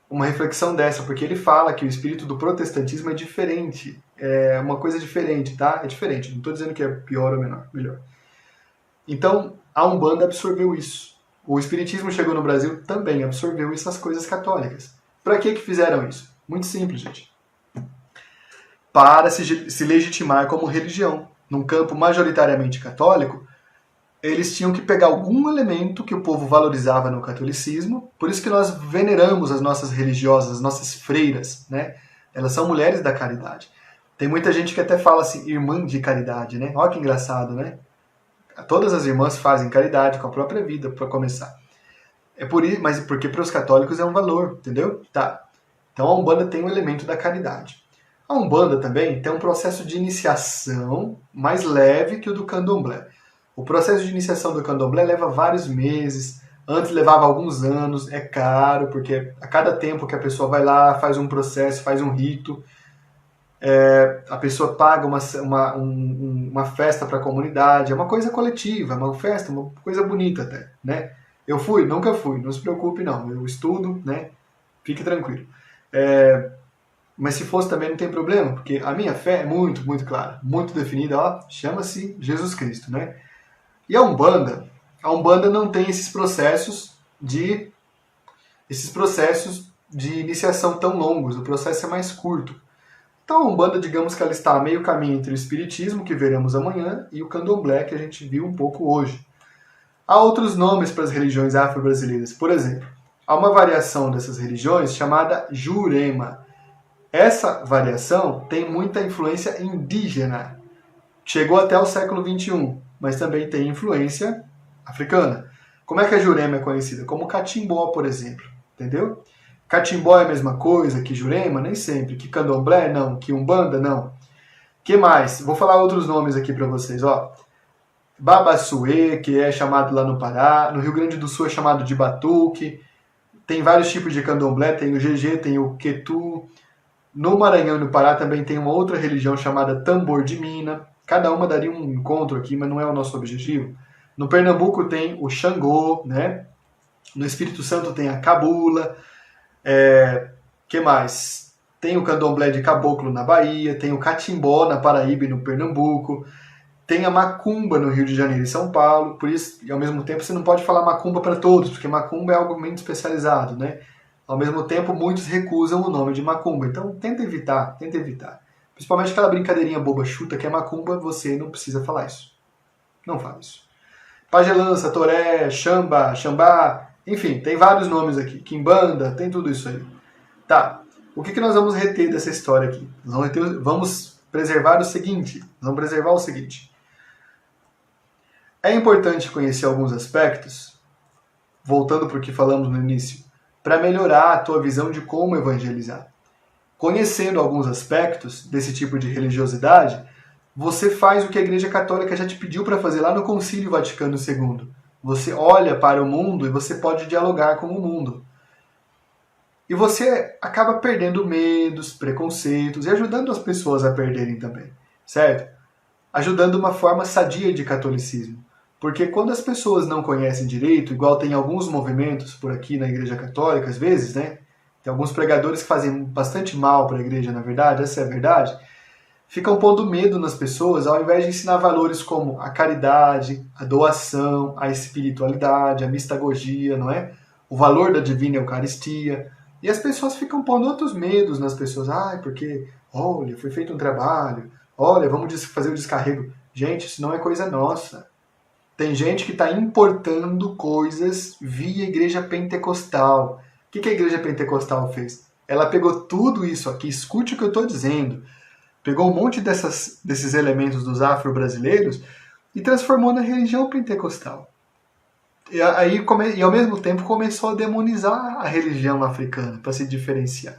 uma reflexão dessa, porque ele fala que o espírito do protestantismo é diferente, é uma coisa diferente, tá? É diferente, não estou dizendo que é pior ou melhor. Então, a Umbanda absorveu isso. O espiritismo chegou no Brasil também, absorveu essas coisas católicas. Para que fizeram isso? Muito simples, gente. Para se legitimar como religião. Num campo majoritariamente católico, eles tinham que pegar algum elemento que o povo valorizava no catolicismo. Por isso que nós veneramos as nossas religiosas, as nossas freiras, né? Elas são mulheres da caridade. Tem muita gente que até fala assim, irmã de caridade, né? Olha que engraçado, né? Todas as irmãs fazem caridade com a própria vida, para começar. Mas porque para os católicos é um valor, entendeu? Tá. Então a Umbanda tem um elemento da caridade. A Umbanda também tem um processo de iniciação mais leve que o do Candomblé. O processo de iniciação do Candomblé leva vários meses, antes levava alguns anos, é caro, porque a cada tempo que a pessoa vai lá, faz um processo, faz um rito, a pessoa paga uma festa para a comunidade, é uma coisa coletiva, é uma festa, uma coisa bonita até, né? Eu fui? Nunca fui, não se preocupe não, eu estudo, né? Fique tranquilo. Mas se fosse também não tem problema, porque a minha fé é muito, muito clara, muito definida, ó, chama-se Jesus Cristo, né? E a Umbanda não tem esses processos de iniciação tão longos, o processo é mais curto. Então a Umbanda, digamos que ela está a meio caminho entre o Espiritismo, que veremos amanhã, e o Candomblé, que a gente viu um pouco hoje. Há outros nomes para as religiões afro-brasileiras. Por exemplo, há uma variação dessas religiões chamada Jurema. Essa variação tem muita influência indígena. Chegou até o século XXI, mas também tem influência africana. Como é que a Jurema é conhecida? Como Catimbó, por exemplo. Entendeu? Catimbó é a mesma coisa que Jurema? Nem sempre. Que Candomblé? Não. Que Umbanda? Não. Que mais? Vou falar outros nomes aqui para vocês. Ó. Babassuê, que é chamado lá no Pará. No Rio Grande do Sul é chamado de Batuque. Tem vários tipos de Candomblé. Tem o GG, tem o Quetu. No Maranhão e no Pará também tem uma outra religião chamada Tambor de Mina. Cada uma daria um encontro aqui, mas não é o nosso objetivo. No Pernambuco tem o Xangô, né? No Espírito Santo tem a Cabula. Que mais? Tem o Candomblé de Caboclo na Bahia, tem o Catimbó na Paraíba e no Pernambuco. Tem a macumba no Rio de Janeiro e São Paulo, por isso, e ao mesmo tempo você não pode falar macumba para todos, porque macumba é algo muito especializado, né? Ao mesmo tempo, muitos recusam o nome de macumba, então tenta evitar, tenta evitar. Principalmente aquela brincadeirinha boba chuta que é macumba, você não precisa falar isso. Não fala isso. Pagelança, toré, xamba, xambá, enfim, tem vários nomes aqui. Quimbanda, tem tudo isso aí. Tá, o que nós vamos reter dessa história aqui? Vamos preservar o seguinte, É importante conhecer alguns aspectos, voltando para o que falamos no início, para melhorar a tua visão de como evangelizar. Conhecendo alguns aspectos desse tipo de religiosidade, você faz o que a Igreja Católica já te pediu para fazer lá no Concílio Vaticano II. Você olha para o mundo e você pode dialogar com o mundo. E você acaba perdendo medos, preconceitos e ajudando as pessoas a perderem também, certo? Ajudando uma forma sadia de catolicismo. Porque quando as pessoas não conhecem direito, igual tem alguns movimentos por aqui na Igreja Católica, às vezes, né? Tem alguns pregadores que fazem bastante mal para a igreja, na verdade, essa é a verdade. Ficam pondo medo nas pessoas ao invés de ensinar valores como a caridade, a doação, a espiritualidade, a mistagogia, não é? O valor da divina Eucaristia. E as pessoas ficam pondo outros medos nas pessoas. Porque, olha, foi feito um trabalho, olha, vamos fazer o descarrego. Gente, isso não é coisa nossa. Tem gente que está importando coisas via igreja pentecostal. O que a igreja pentecostal fez? Ela pegou tudo isso aqui, escute o que eu estou dizendo, pegou um monte desses elementos dos afro-brasileiros e transformou na religião pentecostal. E ao mesmo tempo começou a demonizar a religião africana para se diferenciar.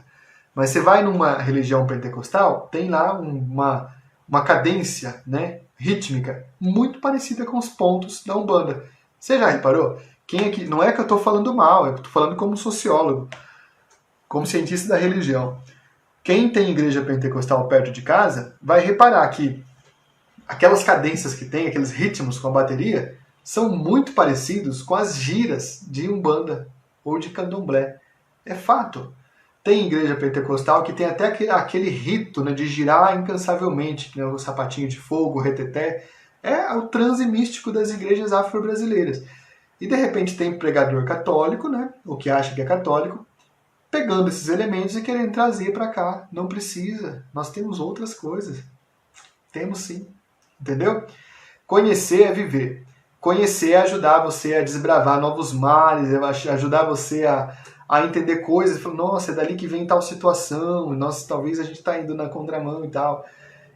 Mas você vai numa religião pentecostal, tem lá uma cadência, né, rítmica muito parecida com os pontos da Umbanda. Você já reparou? Quem aqui, não é que eu estou falando mal, eu estou falando como sociólogo, como cientista da religião. Quem tem igreja pentecostal perto de casa vai reparar que aquelas cadências que tem, aqueles ritmos com a bateria, são muito parecidos com as giras de Umbanda ou de Candomblé. É fato. Tem igreja pentecostal que tem até aquele rito, né, de girar incansavelmente, né, o sapatinho de fogo, o reteté. É o transe místico das igrejas afro-brasileiras. E de repente tem pregador católico, né, ou que acha que é católico, pegando esses elementos e querendo trazer para cá. Não precisa. Nós temos outras coisas. Temos sim. Entendeu? Conhecer é viver. Conhecer é ajudar você a desbravar novos mares, é ajudar você a entender coisas. Nossa, é dali que vem tal situação. Nossa, talvez a gente está indo na contramão e tal.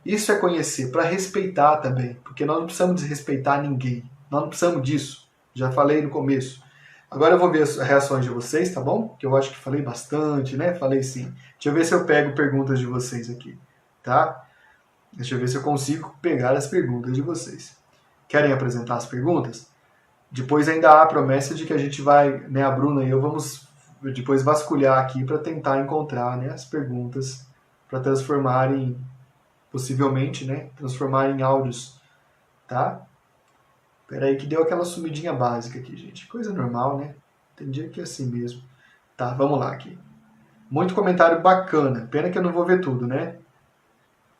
Isso é conhecer, para respeitar também. Porque nós não precisamos desrespeitar ninguém. Nós não precisamos disso. Já falei no começo. Agora eu vou ver as reações de vocês, tá bom? Que eu acho que falei bastante, né? Falei sim. Deixa eu ver se eu pego perguntas de vocês aqui, tá? Deixa eu ver se eu consigo pegar as perguntas de vocês. Querem apresentar as perguntas? Depois ainda há a promessa de que a gente vai, né, a Bruna e eu vamos depois vasculhar aqui para tentar encontrar, né, as perguntas para transformar em, possivelmente, né, transformar em áudios, tá? Peraí que deu aquela sumidinha básica aqui, gente. Coisa normal, né? Tem dia que é assim mesmo. Tá, vamos lá aqui. Muito comentário bacana. Pena que eu não vou ver tudo, né?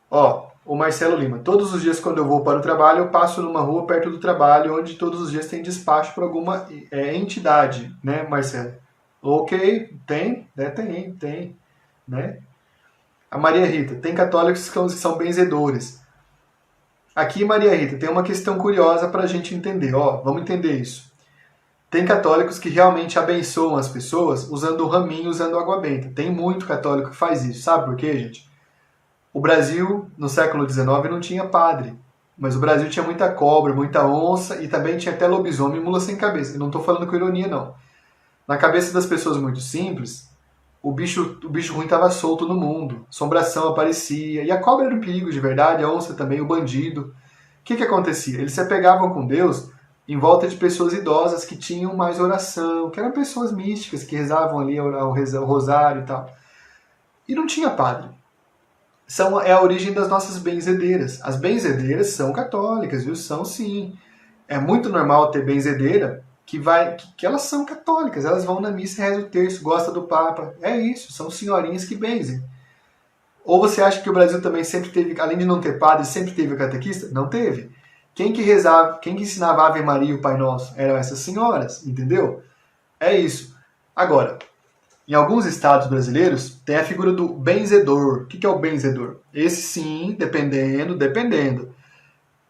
Ó, o Marcelo Lima. Todos os dias quando eu vou para o trabalho, eu passo numa rua perto do trabalho, onde todos os dias tem despacho por alguma entidade, né, Marcelo? Ok, tem, né? Tem, né? A Maria Rita. Tem católicos que são benzedores. Aqui, Maria Rita, tem uma questão curiosa para a gente entender. Ó, vamos entender isso. Tem católicos que realmente abençoam as pessoas usando o raminho, usando água benta. Tem muito católico que faz isso. Sabe por quê, gente? O Brasil, no século XIX, não tinha padre. Mas o Brasil tinha muita cobra, muita onça e também tinha até lobisomem e mula sem cabeça. Eu não estou falando com ironia, não. Na cabeça das pessoas muito simples, o bicho ruim estava solto no mundo. Assombração aparecia. E a cobra era um perigo de verdade, a onça também, o bandido. O que acontecia? Eles se apegavam com Deus em volta de pessoas idosas que tinham mais oração, que eram pessoas místicas, que rezavam ali o rosário e tal. E não tinha padre. É a origem das nossas benzedeiras. As benzedeiras são católicas, viu? São sim. É muito normal ter benzedeira que elas são católicas, elas vão na missa, rezam o terço, gostam do Papa. É isso, são senhorinhas que benzem. Ou você acha que o Brasil também sempre teve, além de não ter padre, sempre teve catequista? Não teve. Quem que rezava, quem que ensinava a Ave Maria e o Pai Nosso? Eram essas senhoras, entendeu? É isso. Agora, em alguns estados brasileiros, tem a figura do benzedor. O que é o benzedor? Esse sim, dependendo.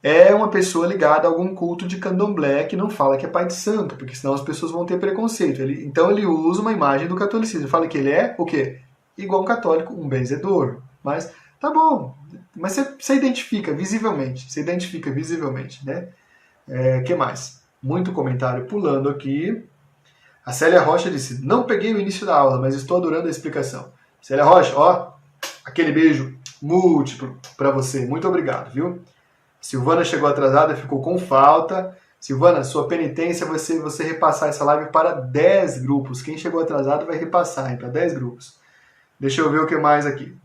É uma pessoa ligada a algum culto de candomblé que não fala que é pai de santo, porque senão as pessoas vão ter preconceito. Então ele usa uma imagem do catolicismo. Fala que ele é o quê? Igual um católico, um benzedor. Mas tá bom. Mas você identifica visivelmente. Né? Que mais? Muito comentário pulando aqui. A Célia Rocha disse, não peguei o início da aula, mas estou adorando a explicação. Célia Rocha, ó, aquele beijo múltiplo para você. Muito obrigado, viu? Silvana chegou atrasada, ficou com falta. Silvana, sua penitência vai ser você repassar essa live para 10 grupos. Quem chegou atrasado vai repassar para 10 grupos. Deixa eu ver o que mais aqui.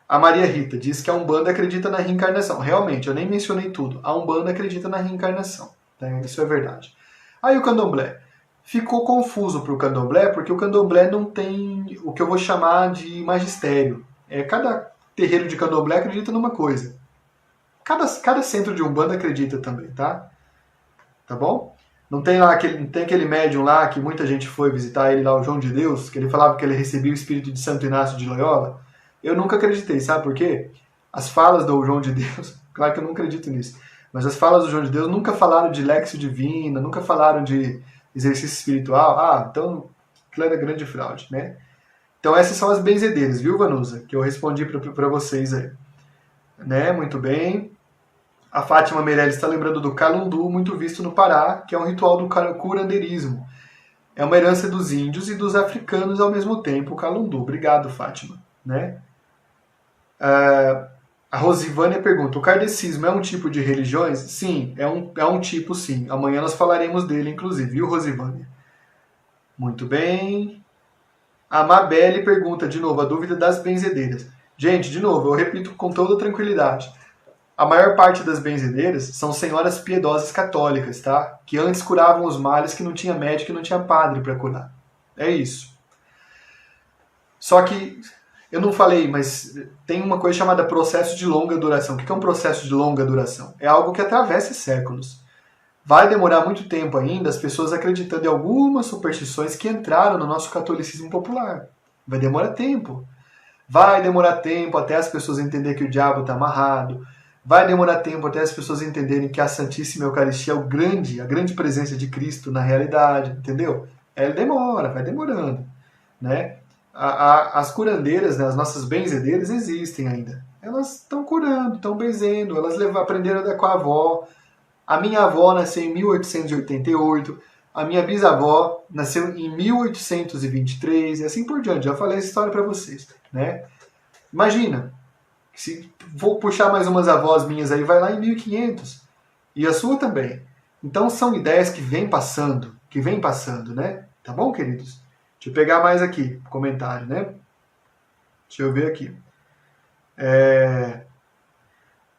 A Maria Rita diz que a Umbanda acredita na reencarnação. Realmente, eu nem mencionei tudo. A Umbanda acredita na reencarnação. Né? Isso é verdade. Aí o candomblé. Ficou confuso para o candomblé, porque o candomblé não tem o que eu vou chamar de magistério. Cada terreiro de candomblé acredita numa coisa. Cada centro de Umbanda acredita também, tá? Tá bom? Não tem aquele médium lá que muita gente foi visitar ele lá, o João de Deus, que ele falava que ele recebia o espírito de Santo Inácio de Loyola? Eu nunca acreditei, sabe por quê? As falas do João de Deus, claro que eu não acredito nisso, mas as falas do João de Deus nunca falaram de Lexio Divina, nunca falaram de exercício espiritual. Então aquilo era grande fraude, né? Então essas são as benzedeiras, viu, Vanusa? Que eu respondi para vocês aí. Né? Muito bem. A Fátima Meirelles está lembrando do calundu, muito visto no Pará, que é um ritual do curandeirismo. É uma herança dos índios e dos africanos ao mesmo tempo, o calundu. Obrigado, Fátima. Né? A Rosivânia pergunta, o kardecismo é um tipo de religiões? Sim, é um tipo, sim. Amanhã nós falaremos dele, inclusive, viu, Rosivânia? Muito bem. A Mabelle pergunta, de novo, a dúvida das benzedeiras. Gente, de novo, eu repito com toda tranquilidade. A maior parte das benzedeiras são senhoras piedosas católicas, tá? Que antes curavam os males que não tinha médico e não tinha padre para curar. É isso. Só que, eu não falei, mas tem uma coisa chamada processo de longa duração. O que é um processo de longa duração? É algo que atravessa séculos. Vai demorar muito tempo ainda as pessoas acreditando em algumas superstições que entraram no nosso catolicismo popular. Vai demorar tempo. Vai demorar tempo até as pessoas entenderem que o diabo está amarrado. Vai demorar tempo até as pessoas entenderem que a Santíssima Eucaristia é a grande presença de Cristo na realidade, entendeu? Ela demora, vai demorando. Né? As curandeiras, né, as nossas benzedeiras existem ainda. Elas estão curando, estão benzendo, elas aprenderam com a avó. A minha avó nasceu em 1888, a minha bisavó nasceu em 1823 e assim por diante. Já falei essa história para vocês. Né? Imagina, se vou puxar mais umas avós minhas aí, vai lá em 1500. E a sua também. Então são ideias que vêm passando, né? Tá bom, queridos? Deixa eu pegar mais aqui, comentário, né? Deixa eu ver aqui.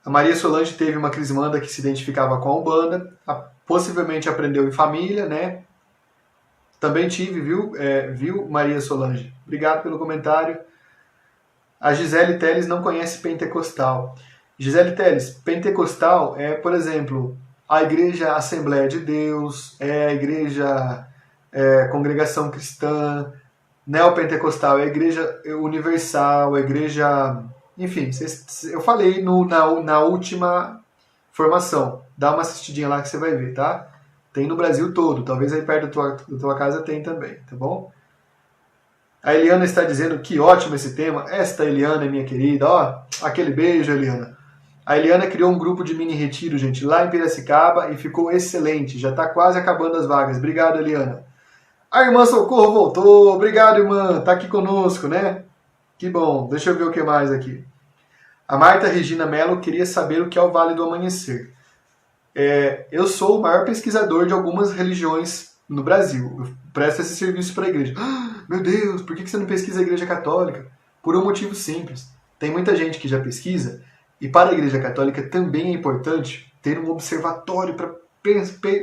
A Maria Solange teve uma crismanda que se identificava com a Umbanda, possivelmente aprendeu em família, né? Também tive, viu, Maria Solange? Obrigado pelo comentário. A Gisele Teles não conhece pentecostal. Gisele Teles, pentecostal é, por exemplo, a Igreja Assembleia de Deus, é a Igreja Congregação Cristã, neopentecostal é a Igreja Universal, a Igreja... Enfim, eu falei na última formação. Dá uma assistidinha lá que você vai ver, tá? Tem no Brasil todo, talvez aí perto da tua casa tem também, tá bom? A Eliana está dizendo que ótimo esse tema. Esta Eliana, minha querida, ó, aquele beijo, Eliana. A Eliana criou um grupo de mini retiro, gente, lá em Piracicaba e ficou excelente. Já está quase acabando as vagas. Obrigado, Eliana. A irmã Socorro voltou. Obrigado, irmã. Tá aqui conosco, né? Que bom. Deixa eu ver o que mais aqui. A Marta Regina Mello queria saber o que é o Vale do Amanhecer. Eu sou o maior pesquisador de algumas religiões no Brasil. Eu presto esse serviço para a igreja. Meu Deus, por que você não pesquisa a Igreja Católica? Por um motivo simples. Tem muita gente que já pesquisa, e para a Igreja Católica também é importante ter um observatório para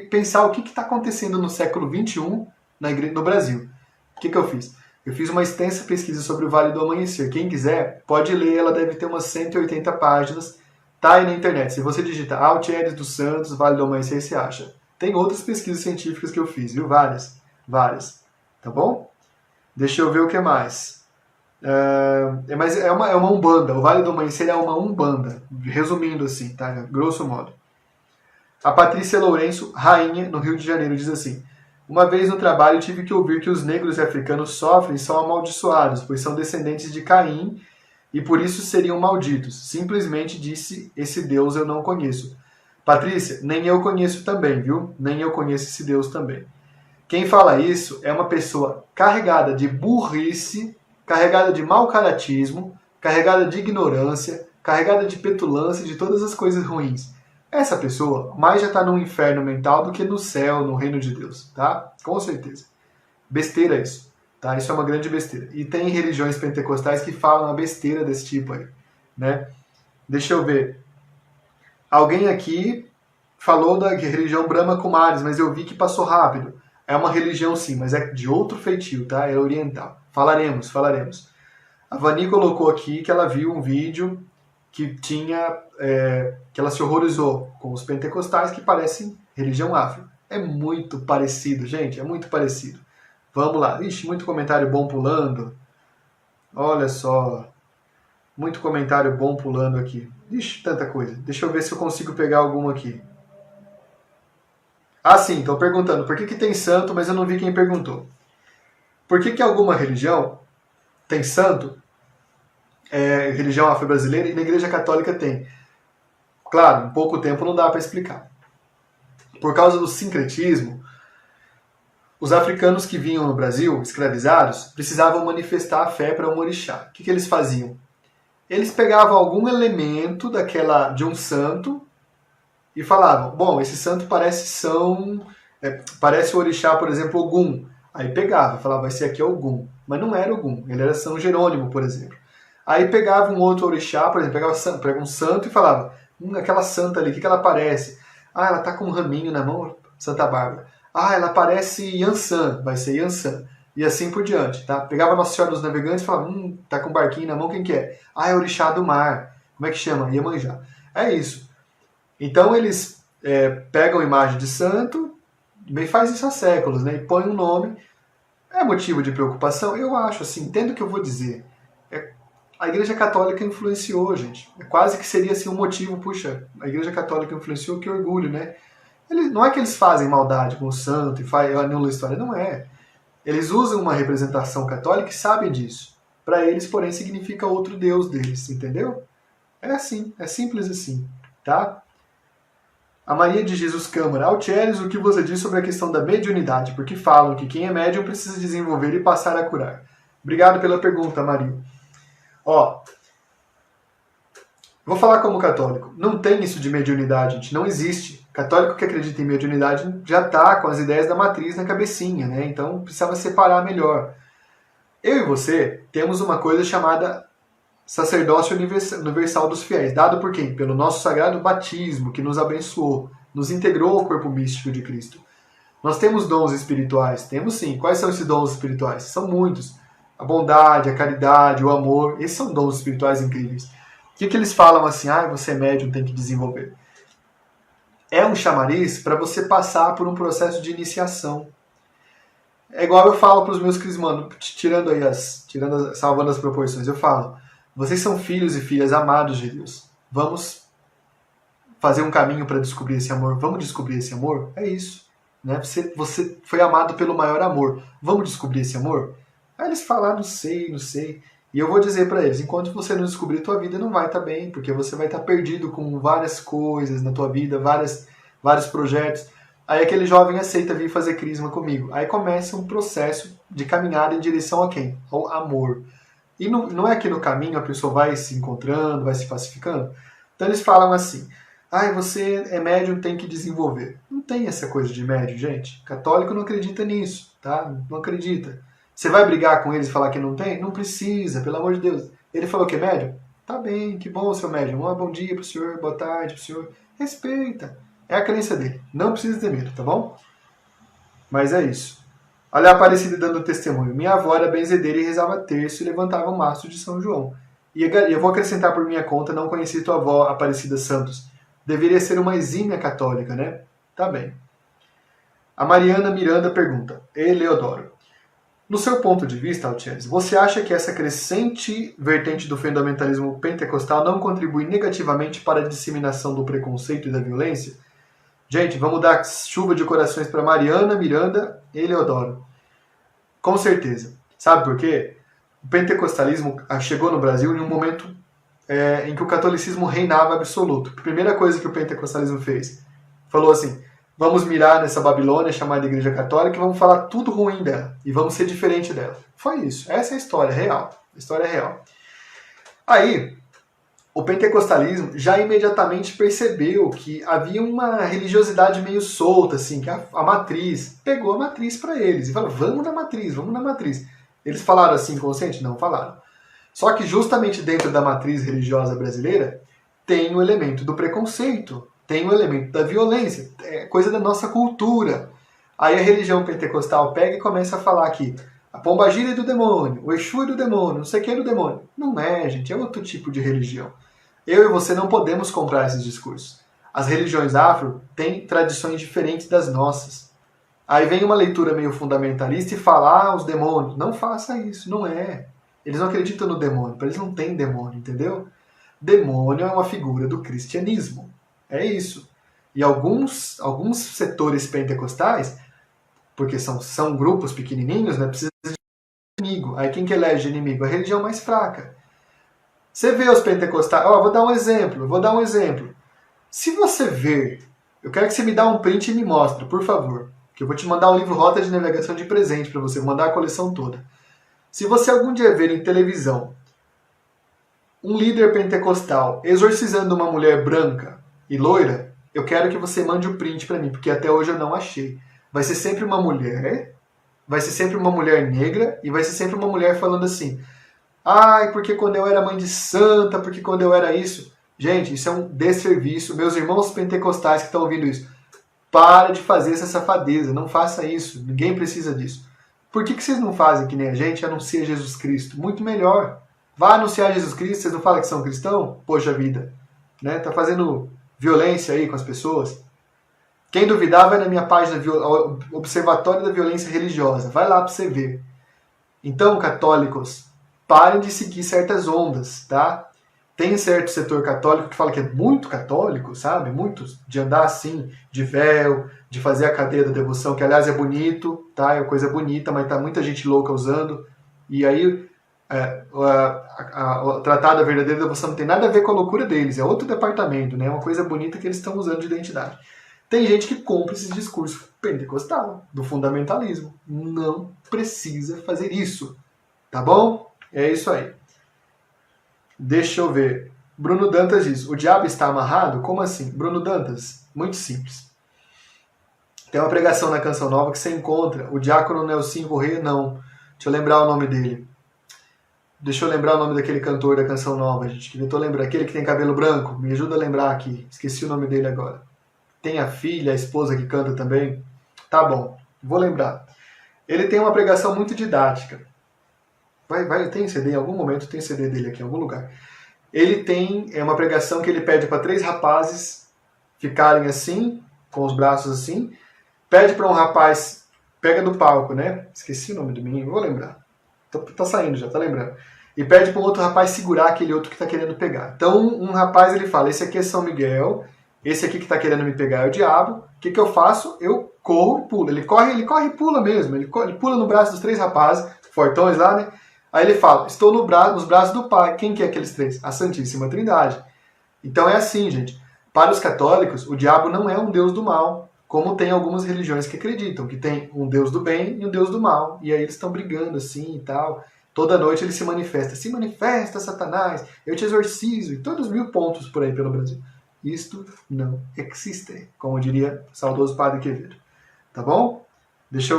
pensar o que está acontecendo no século XXI no Brasil. O que eu fiz? Eu fiz uma extensa pesquisa sobre o Vale do Amanhecer. Quem quiser, pode ler, ela deve ter umas 180 páginas. Tá aí na internet. Se você digitar Altieres dos Santos, Vale do Amanhecer, você acha. Tem outras pesquisas científicas que eu fiz, viu? Várias. Várias. Tá bom? Deixa eu ver o que mais. Mas é uma umbanda. O Vale do Amanhecer é uma umbanda. Resumindo assim, tá? Grosso modo. A Patrícia Lourenço, rainha, no Rio de Janeiro, diz assim: uma vez no trabalho tive que ouvir que os negros e africanos sofrem e são amaldiçoados, pois são descendentes de Caim e por isso seriam malditos. Simplesmente disse: esse Deus eu não conheço. Patrícia, nem eu conheço também, viu? Nem eu conheço esse Deus também. Quem fala isso é uma pessoa carregada de burrice, carregada de mau caratismo, carregada de ignorância, carregada de petulância e de todas as coisas ruins. Essa pessoa mais já está no inferno mental do que no céu, no reino de Deus, tá? Com certeza. Besteira isso, tá? Isso é uma grande besteira. E tem religiões pentecostais que falam a besteira desse tipo aí, né? Deixa eu ver. Alguém aqui falou da religião Brahma Kumaris, mas eu vi que passou rápido. É uma religião sim, mas é de outro feitio, tá? É oriental. Falaremos. A Vani colocou aqui que ela viu um vídeo que tinha... que ela se horrorizou com os pentecostais que parecem religião afro. É muito parecido, gente, é muito parecido. Vamos lá. Ixi, muito comentário bom pulando. Olha só. Muito comentário bom pulando aqui. Ixi, tanta coisa. Deixa eu ver se eu consigo pegar alguma aqui. Ah, sim, estão perguntando por que tem santo, mas eu não vi quem perguntou. Por que alguma religião tem santo, religião afro-brasileira, e na Igreja Católica tem? Claro, em pouco tempo não dá para explicar. Por causa do sincretismo, os africanos que vinham no Brasil, escravizados, precisavam manifestar a fé para um orixá. O que eles faziam? Eles pegavam algum elemento de um santo e falavam, bom, esse santo parece parece o orixá, por exemplo, Ogum. Aí pegava, falava, esse aqui é Ogum. Mas não era Ogum, ele era São Jerônimo, por exemplo. Aí pegava um outro orixá, por exemplo, pegava um santo e falava, aquela santa ali, o que ela parece? Ah, ela tá com um raminho na mão, Santa Bárbara. Ah, ela parece Yansan, vai ser Yansan. E assim por diante, tá? Pegava Nossa Senhora dos Navegantes e falava, tá com um barquinho na mão, quem que é? Ah, é o orixá do mar. Como é que chama? Iemanjá. É isso. Então eles pegam a imagem de santo, bem faz isso há séculos, né? E põem um nome. É motivo de preocupação? Eu acho, assim, entendo o que eu vou dizer. A Igreja Católica influenciou, gente. Quase que seria assim um motivo, puxa, a Igreja Católica influenciou, que orgulho, né? Não é que eles fazem maldade com o santo e anulam a história, não é. Eles usam uma representação católica e sabem disso. Para eles, porém, significa outro Deus deles, entendeu? É assim, é simples assim, tá? A Maria de Jesus Câmara. Altieres, o que você diz sobre a questão da mediunidade? Porque falam que quem é médium precisa desenvolver e passar a curar. Obrigado pela pergunta, Maria. Ó, vou falar como católico. Não tem isso de mediunidade, gente. Não existe. Católico que acredita em mediunidade já está com as ideias da matriz na cabecinha, né? Então precisava separar melhor. Eu e você temos uma coisa chamada sacerdócio universal dos fiéis, dado por quem? Pelo nosso sagrado batismo, que nos abençoou, nos integrou ao corpo místico de Cristo. Nós temos dons espirituais? Temos sim. Quais são esses dons espirituais? São muitos. A bondade, a caridade, o amor, esses são dons espirituais incríveis. O que eles falam assim, você é médium, tem que desenvolver? É um chamariz para você passar por um processo de iniciação. É igual eu falo para os meus crismanos, salvando as proporções, eu falo, vocês são filhos e filhas amados de Deus. Vamos fazer um caminho para descobrir esse amor. Vamos descobrir esse amor? É isso. Né? Você foi amado pelo maior amor. Vamos descobrir esse amor? Aí eles falam, não sei. E eu vou dizer para eles, enquanto você não descobrir, tua vida não vai estar bem, porque você vai estar perdido com várias coisas na tua vida, vários projetos. Aí aquele jovem aceita vir fazer crisma comigo. Aí começa um processo de caminhada em direção a quem? Ao amor. E não é que no caminho a pessoa vai se encontrando, vai se pacificando? Então eles falam assim, você é médium, tem que desenvolver. Não tem essa coisa de médium, gente. Católico não acredita nisso, tá? Não acredita. Você vai brigar com eles e falar que não tem? Não precisa, pelo amor de Deus. Ele falou que é médium? Tá bem, que bom, seu médium. Bom dia pro senhor, boa tarde pro senhor. Respeita. É a crença dele. Não precisa ter medo, tá bom? Mas é isso. Olha a Aparecida dando testemunho. Minha avó era benzedeira e rezava terço e levantava o mastro de São João. E eu vou acrescentar por minha conta, não conheci tua avó Aparecida Santos. Deveria ser uma exímia católica, né? Tá bem. A Mariana Miranda pergunta, Eleodoro, no seu ponto de vista, Altieri, você acha que essa crescente vertente do fundamentalismo pentecostal não contribui negativamente para a disseminação do preconceito e da violência? Gente, vamos dar chuva de corações para Mariana Miranda e Eleodoro. Com certeza. Sabe por quê? O pentecostalismo chegou no Brasil em um momento em que o catolicismo reinava absoluto. A primeira coisa que o pentecostalismo fez, falou assim, vamos mirar nessa Babilônia chamada Igreja Católica e vamos falar tudo ruim dela. E vamos ser diferente dela. Foi isso. Essa é a história real. A história é real. Aí, o pentecostalismo já imediatamente percebeu que havia uma religiosidade meio solta, assim, que a matriz pegou a matriz para eles e falou, vamos na matriz, vamos na matriz. Eles falaram assim consciente? Não falaram. Só que justamente dentro da matriz religiosa brasileira tem o elemento do preconceito, tem o elemento da violência, é coisa da nossa cultura. Aí a religião pentecostal pega e começa a falar que a pombagira é do demônio, o Exu é do demônio, não sei o que é do demônio. Não é, gente, é outro tipo de religião. Eu e você não podemos comprar esses discursos. As religiões afro têm tradições diferentes das nossas. Aí vem uma leitura meio fundamentalista e fala, os demônios. Não faça isso, não é. Eles não acreditam no demônio, para eles não tem demônio, entendeu? Demônio é uma figura do cristianismo. É isso. E alguns setores pentecostais, porque são grupos pequenininhos, né, precisam de inimigo. Aí quem que elege inimigo? A religião mais fraca. Você vê os pentecostais... vou dar um exemplo. Se você ver... Eu quero que você me dê um print e me mostre, por favor. Que eu vou te mandar um livro Rota de Navegação de presente para você. Vou mandar a coleção toda. Se você algum dia ver em televisão um líder pentecostal exorcizando uma mulher branca e loira, eu quero que você mande o print para mim, porque até hoje eu não achei. Vai ser sempre uma mulher negra e vai ser sempre uma mulher falando assim... Ai, porque quando eu era mãe de santa, porque quando eu era isso... Gente, isso é um desserviço. Meus irmãos pentecostais que estão ouvindo isso, para de fazer essa safadeza. Não faça isso. Ninguém precisa disso. Por que vocês não fazem que nem a gente? Anuncia Jesus Cristo. Muito melhor. Vá anunciar Jesus Cristo. Vocês não falam que são cristãos? Poxa vida. Né? Tá fazendo violência aí com as pessoas. Quem duvidar, vai na minha página Observatório da Violência Religiosa. Vai lá para você ver. Então, católicos, parem de seguir certas ondas, tá? Tem certo setor católico que fala que é muito católico, sabe? Muitos de andar assim, de véu, de fazer a cadeia da devoção, que aliás é bonito, tá? É coisa bonita, mas tá muita gente louca usando. E aí, o Tratado da Verdadeira Devoção não tem nada a ver com a loucura deles, é outro departamento, né? É uma coisa bonita que eles estão usando de identidade. Tem gente que compra esse discurso pentecostal, do fundamentalismo. Não precisa fazer isso, tá bom? É isso aí. Deixa eu ver. Bruno Dantas diz, o diabo está amarrado? Como assim? Bruno Dantas, muito simples. Tem uma pregação na Canção Nova que você encontra. O diácono Nelson Corrêa, não. Deixa eu lembrar o nome dele. Deixa eu lembrar o nome daquele cantor da Canção Nova, gente. Que eu tô lembrando. Aquele que tem cabelo branco. Me ajuda a lembrar aqui. Esqueci o nome dele agora. Tem a filha, a esposa que canta também. Tá bom. Vou lembrar. Ele tem uma pregação muito didática. Tem CD, em algum momento tem CD dele aqui, em algum lugar. Ele tem uma pregação que ele pede para 3 rapazes ficarem assim, com os braços assim. Pede para um rapaz, pega do palco, né? Esqueci o nome do menino, vou lembrar. Tá saindo já, tá lembrando. E pede para um outro rapaz segurar aquele outro que tá querendo pegar. Então um rapaz ele fala, esse aqui é São Miguel, esse aqui que tá querendo me pegar é o diabo. O que eu faço? Eu corro e pulo. Ele corre e pula mesmo. Ele pula no braço dos 3 rapazes, fortões lá, né? Aí ele fala, estou nos braços do Pai. Quem que é aqueles 3? A Santíssima Trindade. Então é assim, gente. Para os católicos, o diabo não é um deus do mal, como tem algumas religiões que acreditam, que tem um deus do bem e um deus do mal. E aí eles estão brigando assim e tal. Toda noite ele se manifesta. Se manifesta, Satanás, eu te exorcizo. E todos 1000 pontos por aí pelo Brasil. Isto não existe, como diria o saudoso Padre Quevedo. Tá bom?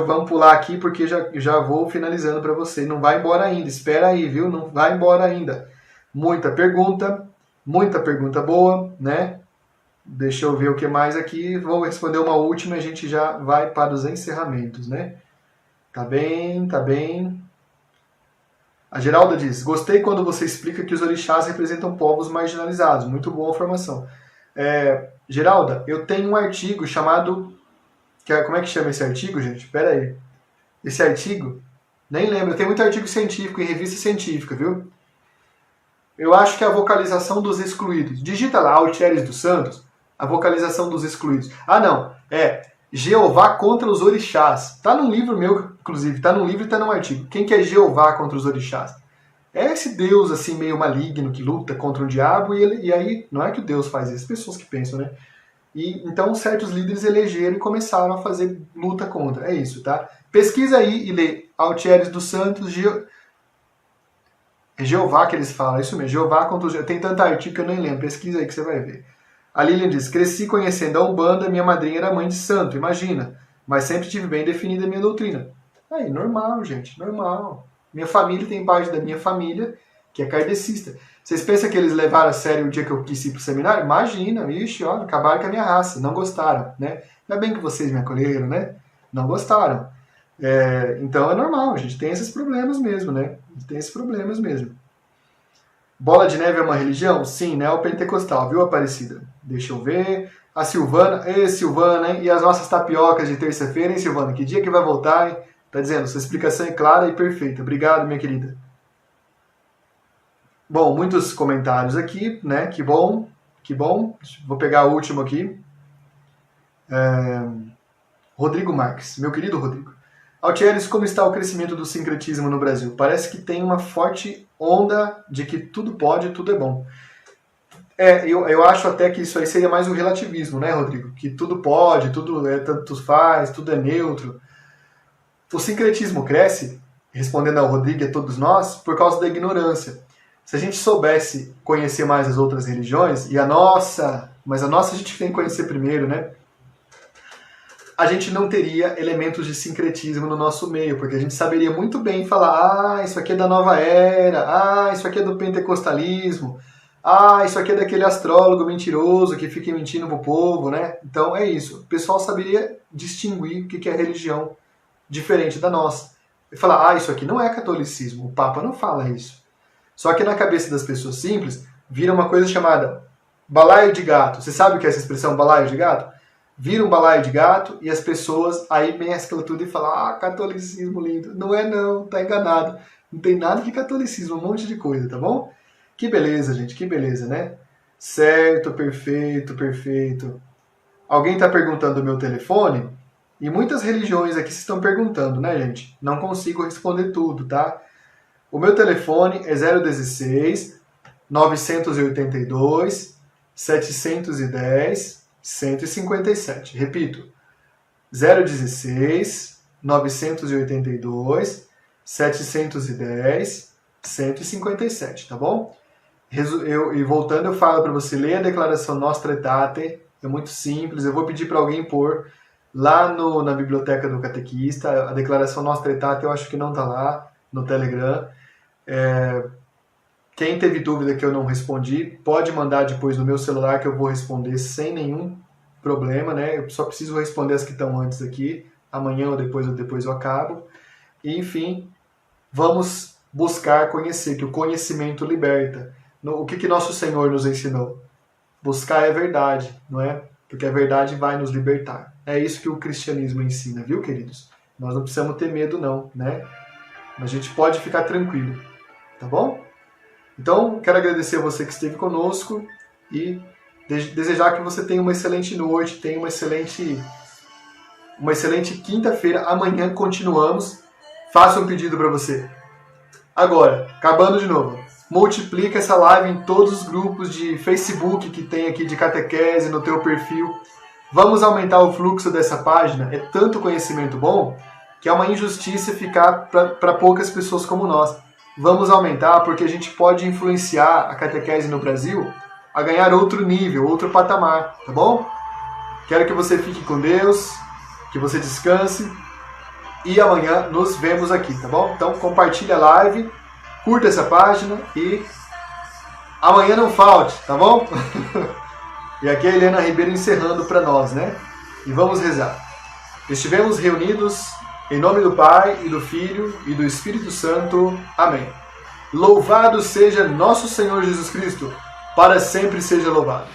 Vamos pular aqui porque já vou finalizando para você. Não vai embora ainda, espera aí, viu? Não vai embora ainda. Muita pergunta boa, né? Deixa eu ver o que mais aqui. Vou responder uma última e a gente já vai para os encerramentos, né? Tá bem. A Geralda diz, gostei quando você explica que os orixás representam povos marginalizados. Muito boa informação. Geralda, eu tenho um artigo chamado... Como é que chama esse artigo, gente? Pera aí. Esse artigo... Nem lembro. Tem muito artigo científico em revista científica, viu? Eu acho que é a vocalização dos excluídos. Digita lá, Altieres dos Santos, a vocalização dos excluídos. Ah, não. Jeová contra os orixás. Tá num livro meu, inclusive. Tá num livro e tá num artigo. Quem que é Jeová contra os orixás? É esse Deus, assim, meio maligno, que luta contra o diabo, e aí, não é que o Deus faz isso, as pessoas que pensam, né? E então certos líderes elegeram e começaram a fazer luta contra. É isso, tá? Pesquisa aí e lê Altieres dos Santos, Jeová que eles falam, é isso mesmo. Jeová contra os... Tem tanta artigo que eu nem lembro. Pesquisa aí que você vai ver. A Lilian diz, cresci conhecendo a Umbanda, minha madrinha era mãe de santo, imagina. Mas sempre tive bem definida a minha doutrina. Aí, normal, gente, normal. Minha família tem parte da minha família que é kardecista. Vocês pensam que eles levaram a sério o dia que eu quis ir pro seminário? Imagina, ixi, ó, acabaram com a minha raça, não gostaram, né? Ainda bem que vocês me acolheram, né? Não gostaram. Então é normal, a gente tem esses problemas mesmo, né? A gente tem esses problemas mesmo. Bola de neve é uma religião? Sim, neopentecostal, viu, Aparecida? Deixa eu ver. A Silvana, Silvana, hein? E as nossas tapiocas de terça-feira, hein, Silvana? Que dia que vai voltar, hein? Tá dizendo, sua explicação é clara e perfeita. Obrigado, minha querida. Bom, muitos comentários aqui, né? Que bom, que bom. Vou pegar o último aqui. Rodrigo Marques, meu querido Rodrigo. Altieres, como está o crescimento do sincretismo no Brasil? Parece que tem uma forte onda de que tudo pode, tudo é bom. Eu acho até que isso aí seria mais um relativismo, né, Rodrigo? Que tudo pode, tudo tanto faz, tudo é neutro. O sincretismo cresce, respondendo ao Rodrigo e a todos nós, por causa da ignorância. Se a gente soubesse conhecer mais as outras religiões, mas a nossa a gente tem que conhecer primeiro, né? A gente não teria elementos de sincretismo no nosso meio, porque a gente saberia muito bem falar, isso aqui é da nova era, isso aqui é do pentecostalismo, isso aqui é daquele astrólogo mentiroso que fica mentindo pro povo, né? Então é isso. O pessoal saberia distinguir o que é religião diferente da nossa. E falar, isso aqui não é catolicismo, o Papa não fala isso. Só que na cabeça das pessoas simples, vira uma coisa chamada balaio de gato. Você sabe o que é essa expressão, balaio de gato? Vira um balaio de gato e as pessoas aí mesclam tudo e falam, catolicismo lindo. Não é não, tá enganado. Não tem nada de catolicismo, um monte de coisa, tá bom? Que beleza, gente, que beleza, né? Certo, perfeito, perfeito. Alguém tá perguntando o meu telefone? E muitas religiões aqui se estão perguntando, né, gente? Não consigo responder tudo, tá? O meu telefone é 016 982 710 157. Repito, 016 982 710 157, tá bom? E voltando, eu falo para você ler a declaração Nostra Aetate, é muito simples, eu vou pedir para alguém pôr lá na biblioteca do catequista, a declaração Nostra Aetate eu acho que não tá lá, no Telegram. Quem teve dúvida que eu não respondi, pode mandar depois no meu celular que eu vou responder sem nenhum problema, né? Eu só preciso responder as que estão antes aqui. Amanhã ou depois eu acabo. E, enfim, vamos buscar conhecer, que o conhecimento liberta. O que nosso Senhor nos ensinou? Buscar a verdade, não é? Porque a verdade vai nos libertar. É isso que o cristianismo ensina, viu, queridos? Nós não precisamos ter medo, não, né? A gente pode ficar tranquilo, tá bom? Então, quero agradecer a você que esteve conosco e desejar que você tenha uma excelente noite, tenha uma excelente quinta-feira. Amanhã continuamos. Faça um pedido para você. Agora, acabando de novo, multiplica essa live em todos os grupos de Facebook que tem aqui de catequese no teu perfil. Vamos aumentar o fluxo dessa página. É tanto conhecimento bom que é uma injustiça ficar para poucas pessoas como nós. Vamos aumentar porque a gente pode influenciar a catequese no Brasil a ganhar outro nível, outro patamar, tá bom? Quero que você fique com Deus, que você descanse e amanhã nos vemos aqui, tá bom? Então compartilha a live, curta essa página e amanhã não falte, tá bom? E aqui é a Helena Ribeiro encerrando para nós, né? E vamos rezar. Estivemos reunidos em nome do Pai, e do Filho, e do Espírito Santo. Amém. Louvado seja nosso Senhor Jesus Cristo, para sempre seja louvado.